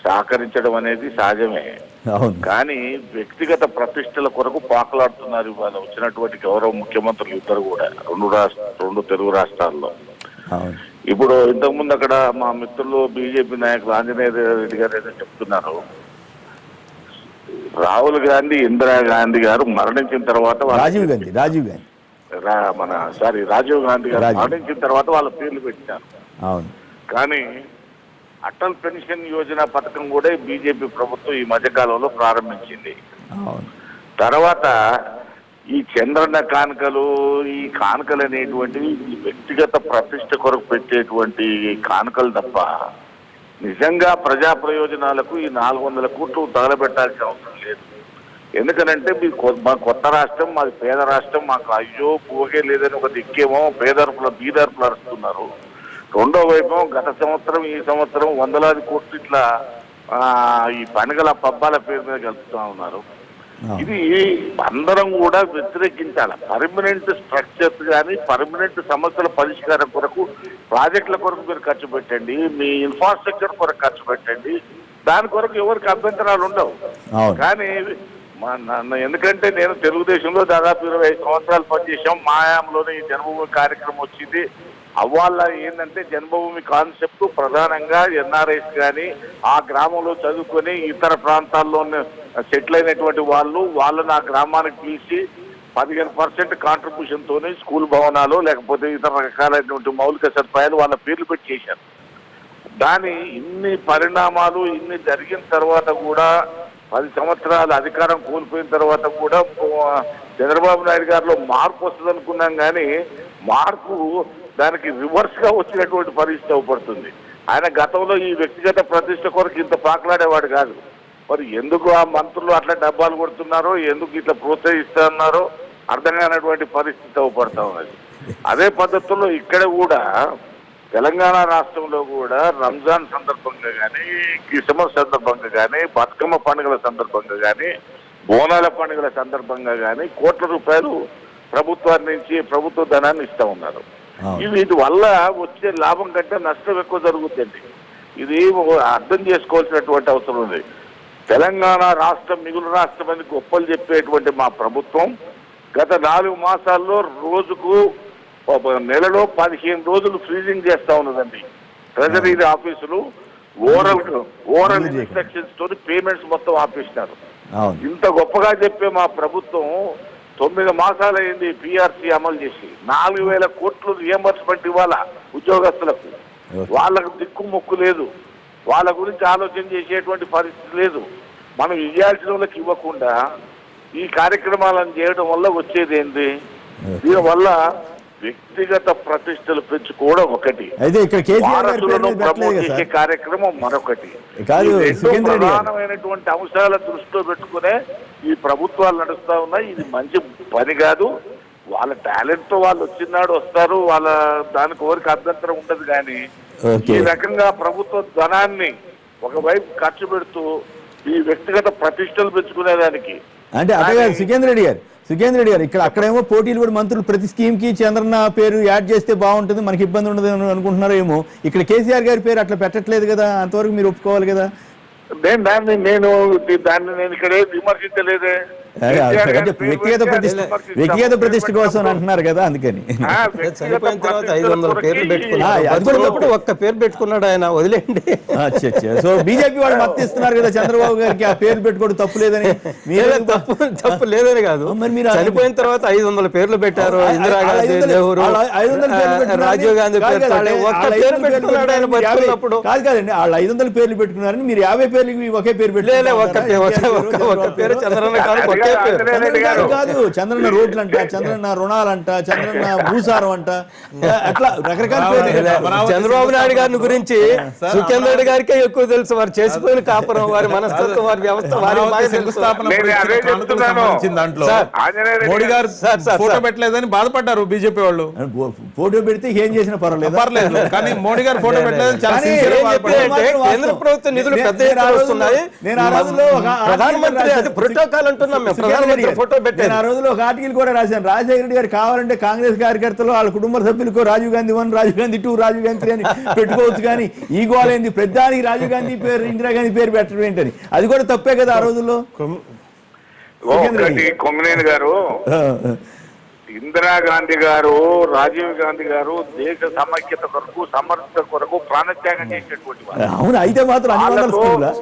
సహకరించడం అనేది సహజమే. కానీ వ్యక్తిగత ప్రతిష్టల కొరకు పాకులాడుతున్నారు ఇవాళ వచ్చినటువంటి గౌరవ ముఖ్యమంత్రులు ఇద్దరు కూడా, రెండు తెలుగు రాష్ట్రాల్లో. ఇప్పుడు ఇంతకుముందు అక్కడ మా మిత్రులు బీజేపీ నాయకులు ఆంజనేయ రెడ్డి గారు ఏదో చెప్తున్నారు, రాహుల్ గాంధీ, ఇందిరాగాంధీ గారు మరణించిన తర్వాత రాజీవ్ గాంధీ గారు మరణించిన తర్వాత వాళ్ళ పేర్లు పెట్టారు. కానీ అటల్ పెన్షన్ యోజన పథకం కూడా బీజేపీ ప్రభుత్వం ఈ మధ్యకాలంలో ప్రారంభించింది. తర్వాత ఈ చంద్రన్న కానుకలు, ఈ కానుకలు అనేటువంటివి వ్యక్తిగత ప్రతిష్ట కొరకు పెట్టేటువంటి కానుకలు తప్ప నిజంగా ప్రజా ప్రయోజనాలకు ఈ 400 కోట్లు తగలబెట్టాల్సిన అవసరం లేదు. ఎందుకనంటే మా కొత్త రాష్ట్రం, మాది పేద రాష్ట్రం, మాకు అయ్యో పోగే లేదని ఒక దిక్కేమో బీదర్పులు అరుస్తున్నారు. రెండో వైపు గత సంవత్సరం ఈ సంవత్సరం 100 కోట్లు ఇట్లా ఈ పండుగల పబ్బాల పేరు మీద కలుపుతా ఉన్నారు. ఇది అందరం కూడా వ్యతిరేకించాలి. పర్మనెంట్ స్ట్రక్చర్స్ కానీ పర్మనెంట్ సమస్యల పరిష్కారం కొరకు ప్రాజెక్టుల కొరకు మీరు ఖర్చు పెట్టండి, మీ ఇన్ఫ్రాస్ట్రక్చర్ కొరకు ఖర్చు పెట్టండి, దాని కొరకు ఎవరికి అభ్యంతరాలు ఉండవు. కానీ ఎందుకంటే నేను తెలుగుదేశంలో దాదాపు 25 సంవత్సరాలు పనిచేసాం. మాయాంలోనే ఈ జన్మభూమి కార్యక్రమం వచ్చింది. అవ్వాల ఏంటంటే జన్మభూమి కాన్సెప్ట్ ప్రధానంగా ఎన్ఆర్ఐస్ కానీ ఆ గ్రామంలో చదువుకొని ఇతర ప్రాంతాల్లో సెటిల్ అయినటువంటి వాళ్ళని ఆ గ్రామానికి పిలిచి 15% కాంట్రిబ్యూషన్ తోనే స్కూల్ భవనాలు లేకపోతే ఇతర రకాలైనటువంటి మౌలిక సదుపాయాలు వాళ్ళ పేర్లు పెట్టి చేశారు. దాని ఇన్ని పరిణామాలు ఇన్ని జరిగిన తర్వాత కూడా 10 సంవత్సరాలు అధికారం కోల్పోయిన తర్వాత కూడా చంద్రబాబు నాయుడు గారిలో మార్పు వస్తుంది అనుకున్నాం, కానీ మార్పు దానికి రివర్స్ గా వచ్చినటువంటి పరిస్థితి అవపడుతుంది. ఆయన గతంలో ఈ వ్యక్తిగత ప్రతిష్ట కొరకు ఇంత పాకులాడేవాడు కాదు. మరి ఎందుకు ఆ మంత్రులు అట్లా డబ్బాలు కొడుతున్నారో, ఎందుకు ఇట్లా ప్రోత్సహిస్తున్నారో అర్థం కానటువంటి పరిస్థితి అవపడతా ఉన్నది. అదే పద్ధతుల్లో ఇక్కడ కూడా తెలంగాణ రాష్ట్రంలో కూడా రంజాన్ సందర్భంగా కానీ, క్రిస్మస్ సందర్భంగా కానీ, బతుకమ్మ పండుగల సందర్భంగా కానీ, బోనాల పండుగల సందర్భంగా కానీ కోట్ల రూపాయలు ప్రభుత్వాన్ని నుంచి ప్రభుత్వ ధనాన్ని ఇస్తా ఉన్నారు. వీటి వల్ల వచ్చే లాభం కంటే నష్టం ఎక్కువ జరుగుతుంది. ఇది అర్థం చేసుకోవాల్సినటువంటి అవసరం ఉంది. తెలంగాణ రాష్ట్రం మిగులు రాష్ట్రం అని గొప్పలు చెప్పేటువంటి మా ప్రభుత్వం గత 4 మాసాల్లో రోజుకు నెలలో 15 రోజులు ఫ్రీజింగ్ చేస్తా ఉన్నదండి. ట్రెజరీ ఆఫీసులు ఓరల్ ఇన్స్ట్రక్షన్స్ తోని పేమెంట్స్ మొత్తం ఆపేసినారు. ఇంత గొప్పగా చెప్పే మా ప్రభుత్వం 9 మాసాలైంది పిఆర్సీ అమలు చేసి 4,000 కోట్లు రియంబర్స్మెంట్ ఇవ్వాలా ఉద్యోగస్తులకు. వాళ్ళకు దిక్కు మొక్కు లేదు, వాళ్ళ గురించి ఆలోచన చేసేటువంటి పరిస్థితి లేదు. మనం ఇవ్వాల్సిన వాళ్ళకి ఇవ్వకుండా ఈ కార్యక్రమాలను చేయడం వల్ల వచ్చేది ఏంటి? దీనివల్ల వ్యక్తిగత ప్రతిష్టలు పెంచుకోవడం ఒకటి, వారసులను ప్రమోట్ చేసే కార్యక్రమం మరొకటి. ప్రధానమైనటువంటి అంశాల దృష్టిలో పెట్టుకునే ఈ ప్రభుత్వాలు నడుస్తా ఉన్నాయి. ఇది మంచి పని కాదు. వాళ్ళ టాలెంట్ తో వాళ్ళు వచ్చినాడు వస్తారు, వాళ్ళ దానికి ఎవరికి అభ్యంతరం ఉండదు. కానీ ఈ రకంగా ప్రభుత్వ ధనాన్ని ఒకవైపు ఖర్చు పెడుతూ ఈ వ్యక్తిగత ప్రతిష్టలు పెంచుకునేదానికి అంటే అదే సుఖేంద్ర రెడ్డి గారు ఇక్కడ అక్కడేమో పోటీలు కూడా మంత్రులు ప్రతి స్కీమ్ కి చంద్రన్న పేరు యాడ్ చేస్తే బాగుంటుంది, మనకి ఇబ్బంది ఉండదు అనుకుంటున్నారో ఏమో. ఇక్కడ కేసీఆర్ గారి పేరు అట్లా పెట్టట్లేదు కదా, అంతవరకు మీరు ఒప్పుకోవాలి కదా. నేను ఇక్కడ విమర్శించలేదే. వ్యక్తిగత ప్రతిష్ట కోసం అంటున్నారు కదా, అందుకని. చనిపోయిన తర్వాత 500 పేర్లు పెట్టుకున్నాడు, ఒక్క పేరు పెట్టుకున్నాడు ఆయన, వదిలేండి. సో బీజేపీ వాళ్ళు మద్దతు ఇస్తున్నారు కదా చంద్రబాబు గారికి, ఆ పేరు పెట్టుకోవడం తప్పు లేదని. తప్పు లేదని కాదు, మరి మీరు చనిపోయిన తర్వాత 500 పేర్లు పెట్టారు. ఇందిరాగాంధీ, నెహ్రూ, రాజీవ్ గాంధీ పేరు పెట్టుకున్నాడు ఆయన బతుకున్నప్పుడు. కాదండి, వాళ్ళు 500 పేర్లు పెట్టుకున్నారని మీరు 50 పేర్లు ఒకే పేరు పెట్టారు. ఒక్క పేరు చంద్రన్న కాదు, చంద్రన్న రోడ్లు అంట, చంద్రన్న రుణాలంట, చంద్రన్న భూసారం అంట, అట్లా రకరకాల పేర్లు. చంద్రబాబు నాయుడు గారిని గురించి సుఖేంద్ర రెడ్డి గారికే ఎక్కువ తెలుసు. వారు చేసిపోయిన కాపురం, వారి మనస్తత్వం, వారి వ్యవస్థ, వారి దాంట్లో మోడీ గారు ఫోటో పెట్టలేదని బాధపడ్డారు బీజేపీ వాళ్ళు. ఫోటో పెడితే ఏం చేసినా పర్వాలేదు, కానీ మోడీ గారు ఫోటో పెట్టలేదు. కేంద్ర ప్రభుత్వ నిధులు పెద్ద ఎత్తున వస్తున్నాయి. ప్రధానమంత్రి అది ప్రోటోకాల్ అంటున్నాం మేము. ప్రధానమంత్రి ఫోటో పెట్టారు. ఆ రోజులో ఒక ఆర్టికల్ కూడా రాశాను, రాజశేఖర రెడ్డి గారు కావాలంటే కాంగ్రెస్ కార్యకర్తలు వాళ్ళ కుటుంబ సభ్యులకు రాజీవ్ గాంధీ 1, రాజీవ్ గాంధీ 2, రాజీవ్ గాంధీ 3 అని పెట్టుకోవచ్చు. కానీ ఈ గోళైంది ప్రతిదానికి రాజీవ్ గాంధీ పేరు, ఇందిరాగాంధీ పేరు పెట్టడం ఏంటని, అది కూడా తప్పే కదా ఆ రోజుల్లో. కొమ్మినేని గారు, ఇందిరాగాంధీ గారు, రాజీవ్ గాంధీ గారు దేశ సమైక్యత కొరకు, సమర్థత కొరకు ప్రాణత్యాగం చేసినటువంటి వారు. అవును, అయితే మాత్రం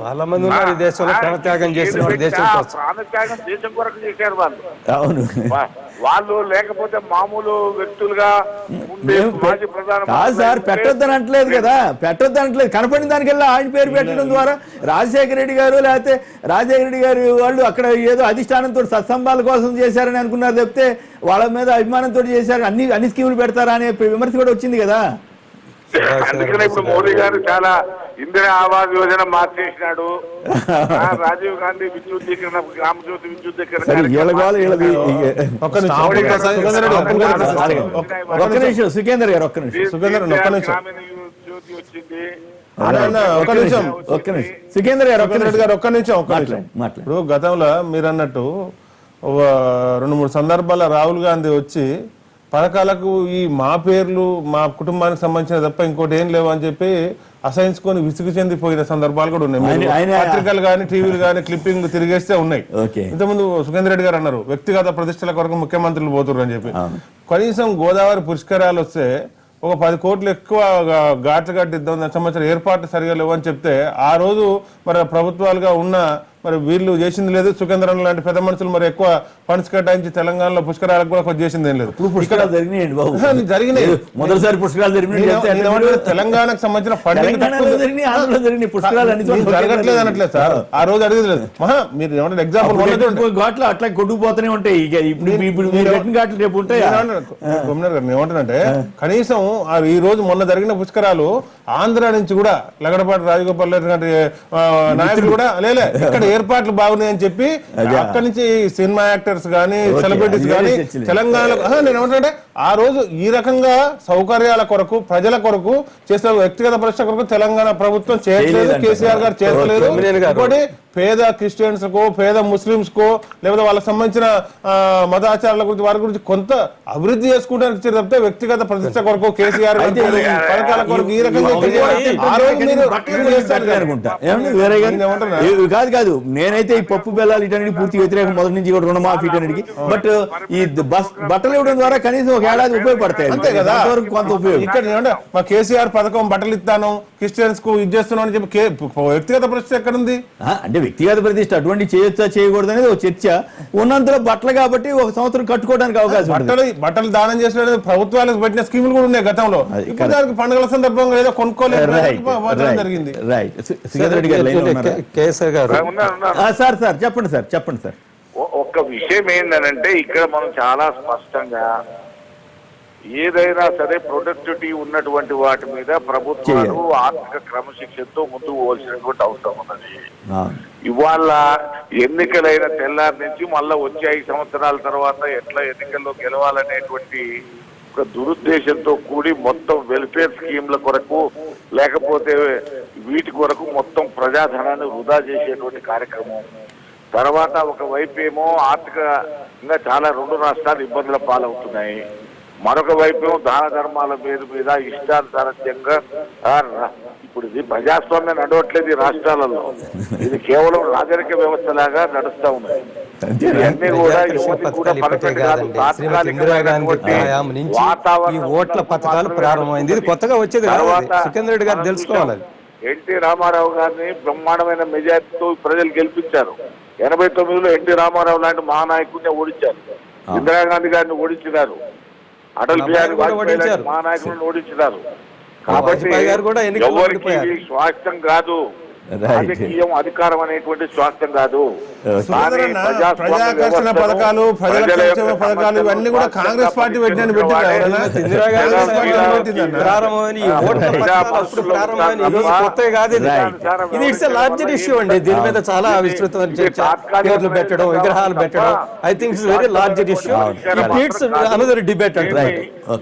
చాలా మంది ఉన్నారు ఈ దేశంలో ప్రాణత్యాగం చేసిన ప్రాణత్యాగం దేశం కొరకు చేశారు వాళ్ళు. అవును, వాళ్ళు లేకపోతే మామూలు వ్యక్తులుగా మాజీ ప్రధాన కాదు సార్, పెట్టొద్దని అంటలేదు కదా, పెట్టొద్దని అంటలేదు. కనపడిన దానికల్లా ఆయన పేరు పెట్టడం ద్వారా రాజశేఖర రెడ్డి గారు లేకపోతే రాజశేఖర రెడ్డి గారు వాళ్ళు అక్కడ ఏదో అధిష్టానంతో సత్సంబాల కోసం చేశారని అనుకున్నారు తప్పితే వాళ్ళ మీద అభిమానంతో చేశారు, అన్ని స్కీములు పెడతారా అనే విమర్శ కూడా వచ్చింది కదా. అందుకనే ఇప్పుడు మోడీ గారు చాలా ఇందిరా ఆవాస్ యోజన మార్చేసినాడు. రాజీవ్ గాంధీ విద్యుద్దీకరణ, గ్రామజ్యోతి విద్యుద్దీకరణ. ఒక్క నిమిషం సుఖేందర్ గారు, ఒక్క నిమిషం వచ్చింది. సుఖేందర్ గారు ఒక్క నిమిషం. ఇప్పుడు గతంలో మీరు అన్నట్టు 2-3 సందర్భాల్లో రాహుల్ గాంధీ వచ్చి పథకాలకు ఈ మా పేర్లు మా కుటుంబానికి సంబంధించిన తప్ప ఇంకోటి ఏం లేవు అని చెప్పి అసహించుకొని విసుగు చెందిపోయిన సందర్భాలు కూడా ఉన్నాయి. పత్రికలు కానీ టీవీలు కానీ క్లిప్పింగ్ తిరిగేస్తే ఉన్నాయి. ఇంతకుముందు సుఖేందర్ రెడ్డి గారు అన్నారు వ్యక్తిగత ప్రతిష్టల కొరకు ముఖ్యమంత్రులు పోతున్నారు అని చెప్పి. కనీసం గోదావరి పుష్కరాలు వస్తే ఒక 10 కోట్లు ఎక్కువ ఘాట్లు కట్టిద్దాం, సంవత్సరం ఏర్పాట్లు సరిగా లేవు అని చెప్తే ఆ రోజు మరి ప్రభుత్వాలుగా ఉన్న మరి వీళ్ళు చేసింది లేదు. సుఖేంద్రన్ లాంటి పెద్ద మనుషులు మరి ఎక్కువ ఫండ్స్ కేటాయించి తెలంగాణలో పుష్కరాలకు కూడా కొంచెం చేసింది ఏం లేదు. జరిగినాయి మొదటిసారి పుష్కరాలు తెలంగాణకు సంబంధించిన ఫండింగ్ జరగట్లేదు అనట్లేదు సార్. ఆ రోజు అడిగలేదు మీరు ఏమంటారు ఎగ్జాంపుల్ ఘాట్లు అట్లా కొట్టుకుపోతూనే ఉంటాయి. రేపు ఉంటాయి. ఏమంటానంటే కనీసం ఈ రోజు మొన్న జరిగిన పుష్కరాలు ఆంధ్ర నుంచి కూడా లగడపాటి రాజగోపాల్ రెడ్డి నాయకులు కూడా లేలే ఇక్కడ ఏర్పాట్లు బాగున్నాయని చెప్పి అక్కడి నుంచి సినిమా యాక్టర్స్ గానీ సెలబ్రిటీస్ గానీ తెలంగాణలో నేను ఏమంటానంటే ఆ రోజు ఈ రకంగా సౌకర్యాల కొరకు ప్రజల కొరకు చేసిన వ్యక్తిగత ప్రశ్న కొరకు తెలంగాణ ప్రభుత్వం చేయట్లేదు, కేసీఆర్ గారు చేయట్లేదు. ఇంకోటి పేద క్రిస్టియన్స్ కో పేద ముస్లింస్ కో లేకపోతే వాళ్ళకి సంబంధించిన మతాచారాల గురించి వారి గురించి కొంత అభివృద్ధి చేసుకోవడానికి ఇచ్చారు తప్పితే వ్యక్తిగత ప్రతిష్ట కొరకు కేసీఆర్ పథకాల కొరకు ఈ రకంగా కాదు. నేనైతే ఈ పప్పు బెల్లాలు ఇటన్నిటి పూర్తి వ్యతిరేకం మొదటి నుంచి కూడా రుణమాఫీ ఇటన్నిటికి. బట్ ఈ బట్టలు ఇవ్వడం ద్వారా కనీసం ఒక ఏడాది ఉపయోగపడతాయి అంతే కదా, కొంత ఉపయోగం. ఇక్కడ మా కేసీఆర్ పథకం బట్టలు ఇస్తాను క్రిస్టియన్స్ కు ఇది చేస్తున్నాం అని చెప్పి వ్యక్తిగత ప్రతిష్ట ఎక్కడుంది? అంటే వ్యక్తిగత ప్రతిష్ట అటువంటి చేయొచ్చా చేయకూడదు అనేది ఒక చర్చ. ఉన్నంతలో బట్టలు కాబట్టి ఒక సంవత్సరం కట్టుకోవడానికి అవకాశం. బట్టలు దానం చేసిన ప్రభుత్వాలకు పెట్టిన స్కీములు కూడా ఉన్నాయి గతంలో. ఇప్పుడు దానికి పండుగల సందర్భంగా ఏదో కొనుక్కోలేదు జరిగింది. సార్ చెప్పండి సార్. ఒక్క విషయం ఏంటంటే ఇక్కడ మనం చాలా స్పష్టంగా ఏదైనా సరే ప్రొడక్టివిటీ ఉన్నటువంటి వాటి మీద ప్రభుత్వాలు ఆర్థిక క్రమశిక్షణతో ముందుకు పోవాల్సినటువంటి అవసరం ఉన్నది. ఇవాళ ఎన్నికలైన తెల్లారి నుంచి మళ్ళా వచ్చే 5 సంవత్సరాల తర్వాత ఎట్లా ఎన్నికల్లో గెలవాలనేటువంటి ఒక దురుద్దేశంతో కూడి మొత్తం వెల్ఫేర్ స్కీమ్ల కొరకు లేకపోతే వీటి కొరకు మొత్తం ప్రజాధనాన్ని వృధా చేసేటువంటి కార్యక్రమం. తర్వాత ఒకవైపు ఏమో ఆర్థికంగా చాలా 2 రాష్ట్రాలు ఇబ్బందుల పాలవుతున్నాయి. మరొక వైపు దాన ధర్మాల మీద ఇష్టానుసారంగా ఇప్పుడు ఇది ప్రజాస్వామ్యం నడవట్లేదు ఈ రాష్ట్రాలలో. ఇది కేవలం రాజరిక వ్యవస్థ లాగా నడుస్తా ఉన్నాయి. ఓట్ల పథకాలు ప్రారంభమైంది, ఇది కొత్తగా వచ్చేది. సుఖేందర్ రెడ్డి గారు తెలుసుకోవాలి. ఎన్టీ రామారావు గారిని బ్రహ్మాండమైన మెజార్టీతో ప్రజలు గెలిపించారు. 89లో ఎన్టీ రామారావు లాంటి మహానాయకుడిని ఓడించారు. ఇందిరాగాంధీ గారిని ఓడించినారు. అటల్ బిహారీ వాజ్పేయి లాంటి మహానాయకుడిని ఓడించినారు. కాబట్టి ఎవరికి స్వాస్థ్యం కాదు, రాజకీయం అధికారం అనేటువంటి స్వాస్థ్యం కాదు. ప్రజాకర్షణ పథకాలు ప్రజల సంక్షేమ పథకాలు ఇవన్నీ కూడా కాంగ్రెస్ పార్టీ పెట్టిన దీని మీద చాలా విస్తృతమైన చర్చ, పేర్లు పెట్టడం, విగ్రహాలు పెట్టడం. I think it's very larger issue. Another debate.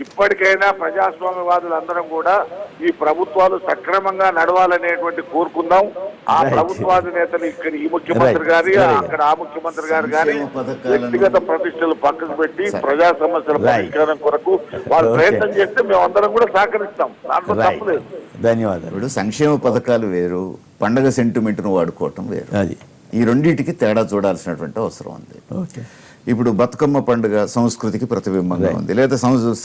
ఇప్పటికైనా ప్రజాస్వామ్యవాదులందరం కూడా ఈ ప్రభుత్వాలు సక్రమంగా నడవాలనేటువంటి కోరుకుందాం. ఆ ప్రభుత్వాధినేతలు ఇక్కడ ఈ ముఖ్యమంత్రి గారి అక్కడ ఆ ముఖ్యమంత్రి గారు గారి వ్యక్తిగత ప్రతిష్టలు పక్కకు పెట్టి ప్రజా సమస్యల పరిష్కారం కొరకు వాళ్ళు ప్రయత్నం చేస్తే మేమందరం కూడా సహకరిస్తాం. దాంట్లో తప్పలేదు. ధన్యవాదాలు. ఇప్పుడు సంక్షేమ పథకాలు వేరు, పండగ సెంటిమెంట్ ను వాడుకోవటం వేరు. ఈ రెండింటికి తేడా చూడాల్సినటువంటి అవసరం ఉంది. ఇప్పుడు బతుకమ్మ పండుగ సంస్కృతికి ప్రతిబింబంగా ఉంది, లేదా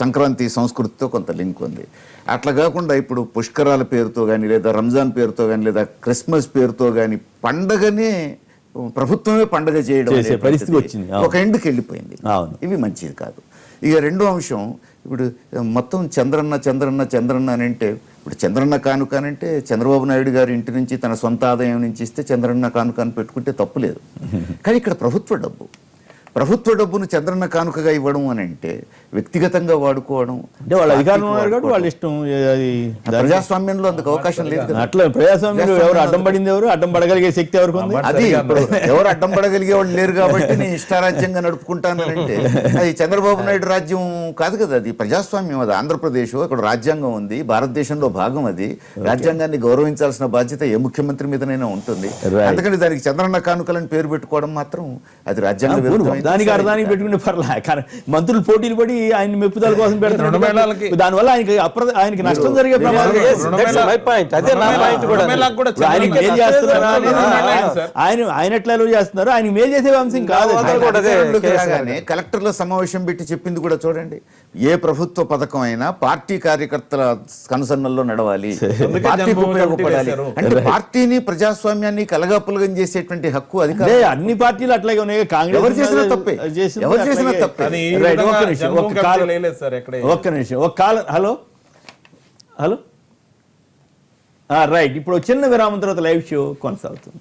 సంక్రాంతి సంస్కృతితో కొంత లింక్ ఉంది. అట్లా కాకుండా ఇప్పుడు పుష్కరాల పేరుతో కానీ, లేదా రంజాన్ పేరుతో కానీ, లేదా క్రిస్మస్ పేరుతో కానీ పండగనే ప్రభుత్వమే పండగ చేయడం పరిస్థితి వచ్చింది, ఒక ఎండ్కి వెళ్ళిపోయింది. ఇవి మంచిది కాదు. ఇక రెండో అంశం, ఇప్పుడు మొత్తం చంద్రన్న అని అంటే, ఇప్పుడు చంద్రన్న కానుక అంటే చంద్రబాబు నాయుడు గారి ఇంటి నుంచి తన సొంత ఆదాయం నుంచి ఇస్తే చంద్రన్న కానుక అని పెట్టుకుంటే తప్పులేదు. కానీ ఇక్కడ ప్రభుత్వ డబ్బును చంద్రన్న కానుకగా ఇవ్వడం అని అంటే వ్యక్తిగతంగా వాడుకోవడం అంటే వాళ్ళ అధికారం వాళ్ళ ఇష్టం. ప్రజాస్వామ్యంలో అందుకు అవకాశం లేదు. అట్లా ప్రజాస్వామ్యంలో ఎవరు అడ్డం పడింది, ఎవరు అడ్డం పడగలిగే శక్తి ఎవరికి ఉంది? అది ఎవరు అడ్డం పడగలిగే వాళ్ళు లేరు కాబట్టి నేను ఇష్టారాజ్యంగా నడుపుకుంటానంటే అది చంద్రబాబు నాయుడు రాజ్యం కాదు కదా, అది ప్రజాస్వామ్యం. అది ఆంధ్రప్రదేశ్, అక్కడ రాజ్యాంగం ఉంది, భారతదేశంలో భాగం. అది రాజ్యాంగాన్ని గౌరవించాల్సిన బాధ్యత ఏ ముఖ్యమంత్రి మీదనైనా ఉంటుంది. అందుకని దానికి చంద్రన్న కానుకలని పేరు పెట్టుకోవడం మాత్రం అది రాజ్యాంగ విరుద్ధమైన దానికి అర్థానికి పెట్టుకునే పర్లే, కానీ మంత్రులు పోటీలు పడి ఆయన మెప్పుదల కోసం పెడతారు, దానివల్ల ఆయనకి నష్టం జరిగే ప్రమాదం లేదు. ఆయనకి మేలు చేస్తున్నారా ఆయన ఎట్లా చేస్తున్నారు, ఆయన మేలు చేసే అంశం కాదు. కలెక్టర్ల సమావేశం పెట్టి చెప్పింది కూడా చూడండి, ఏ ప్రభుత్వ పథకం అయినా పార్టీ కార్యకర్తల కనుసన్నల్లో నడవాలి, పార్టీకి ఉపయోగపడాలి. అంటే పార్టీని ప్రజాస్వామ్యాన్ని కలగాపులగం చేసేటువంటి హక్కు అధికారం అన్ని పార్టీలు అట్లాగే ఉన్నాయి. కాంగ్రెస్ ఎవరు చేసినా తప్పే, ఎవరు చేసినా తప్పే. ఒక్క నిమిషం ఒక కాల్. హలో హలో రైట్, ఇప్పుడు చిన్న విరామం తర్వాత లైవ్ షో కొనసాగుతుంది.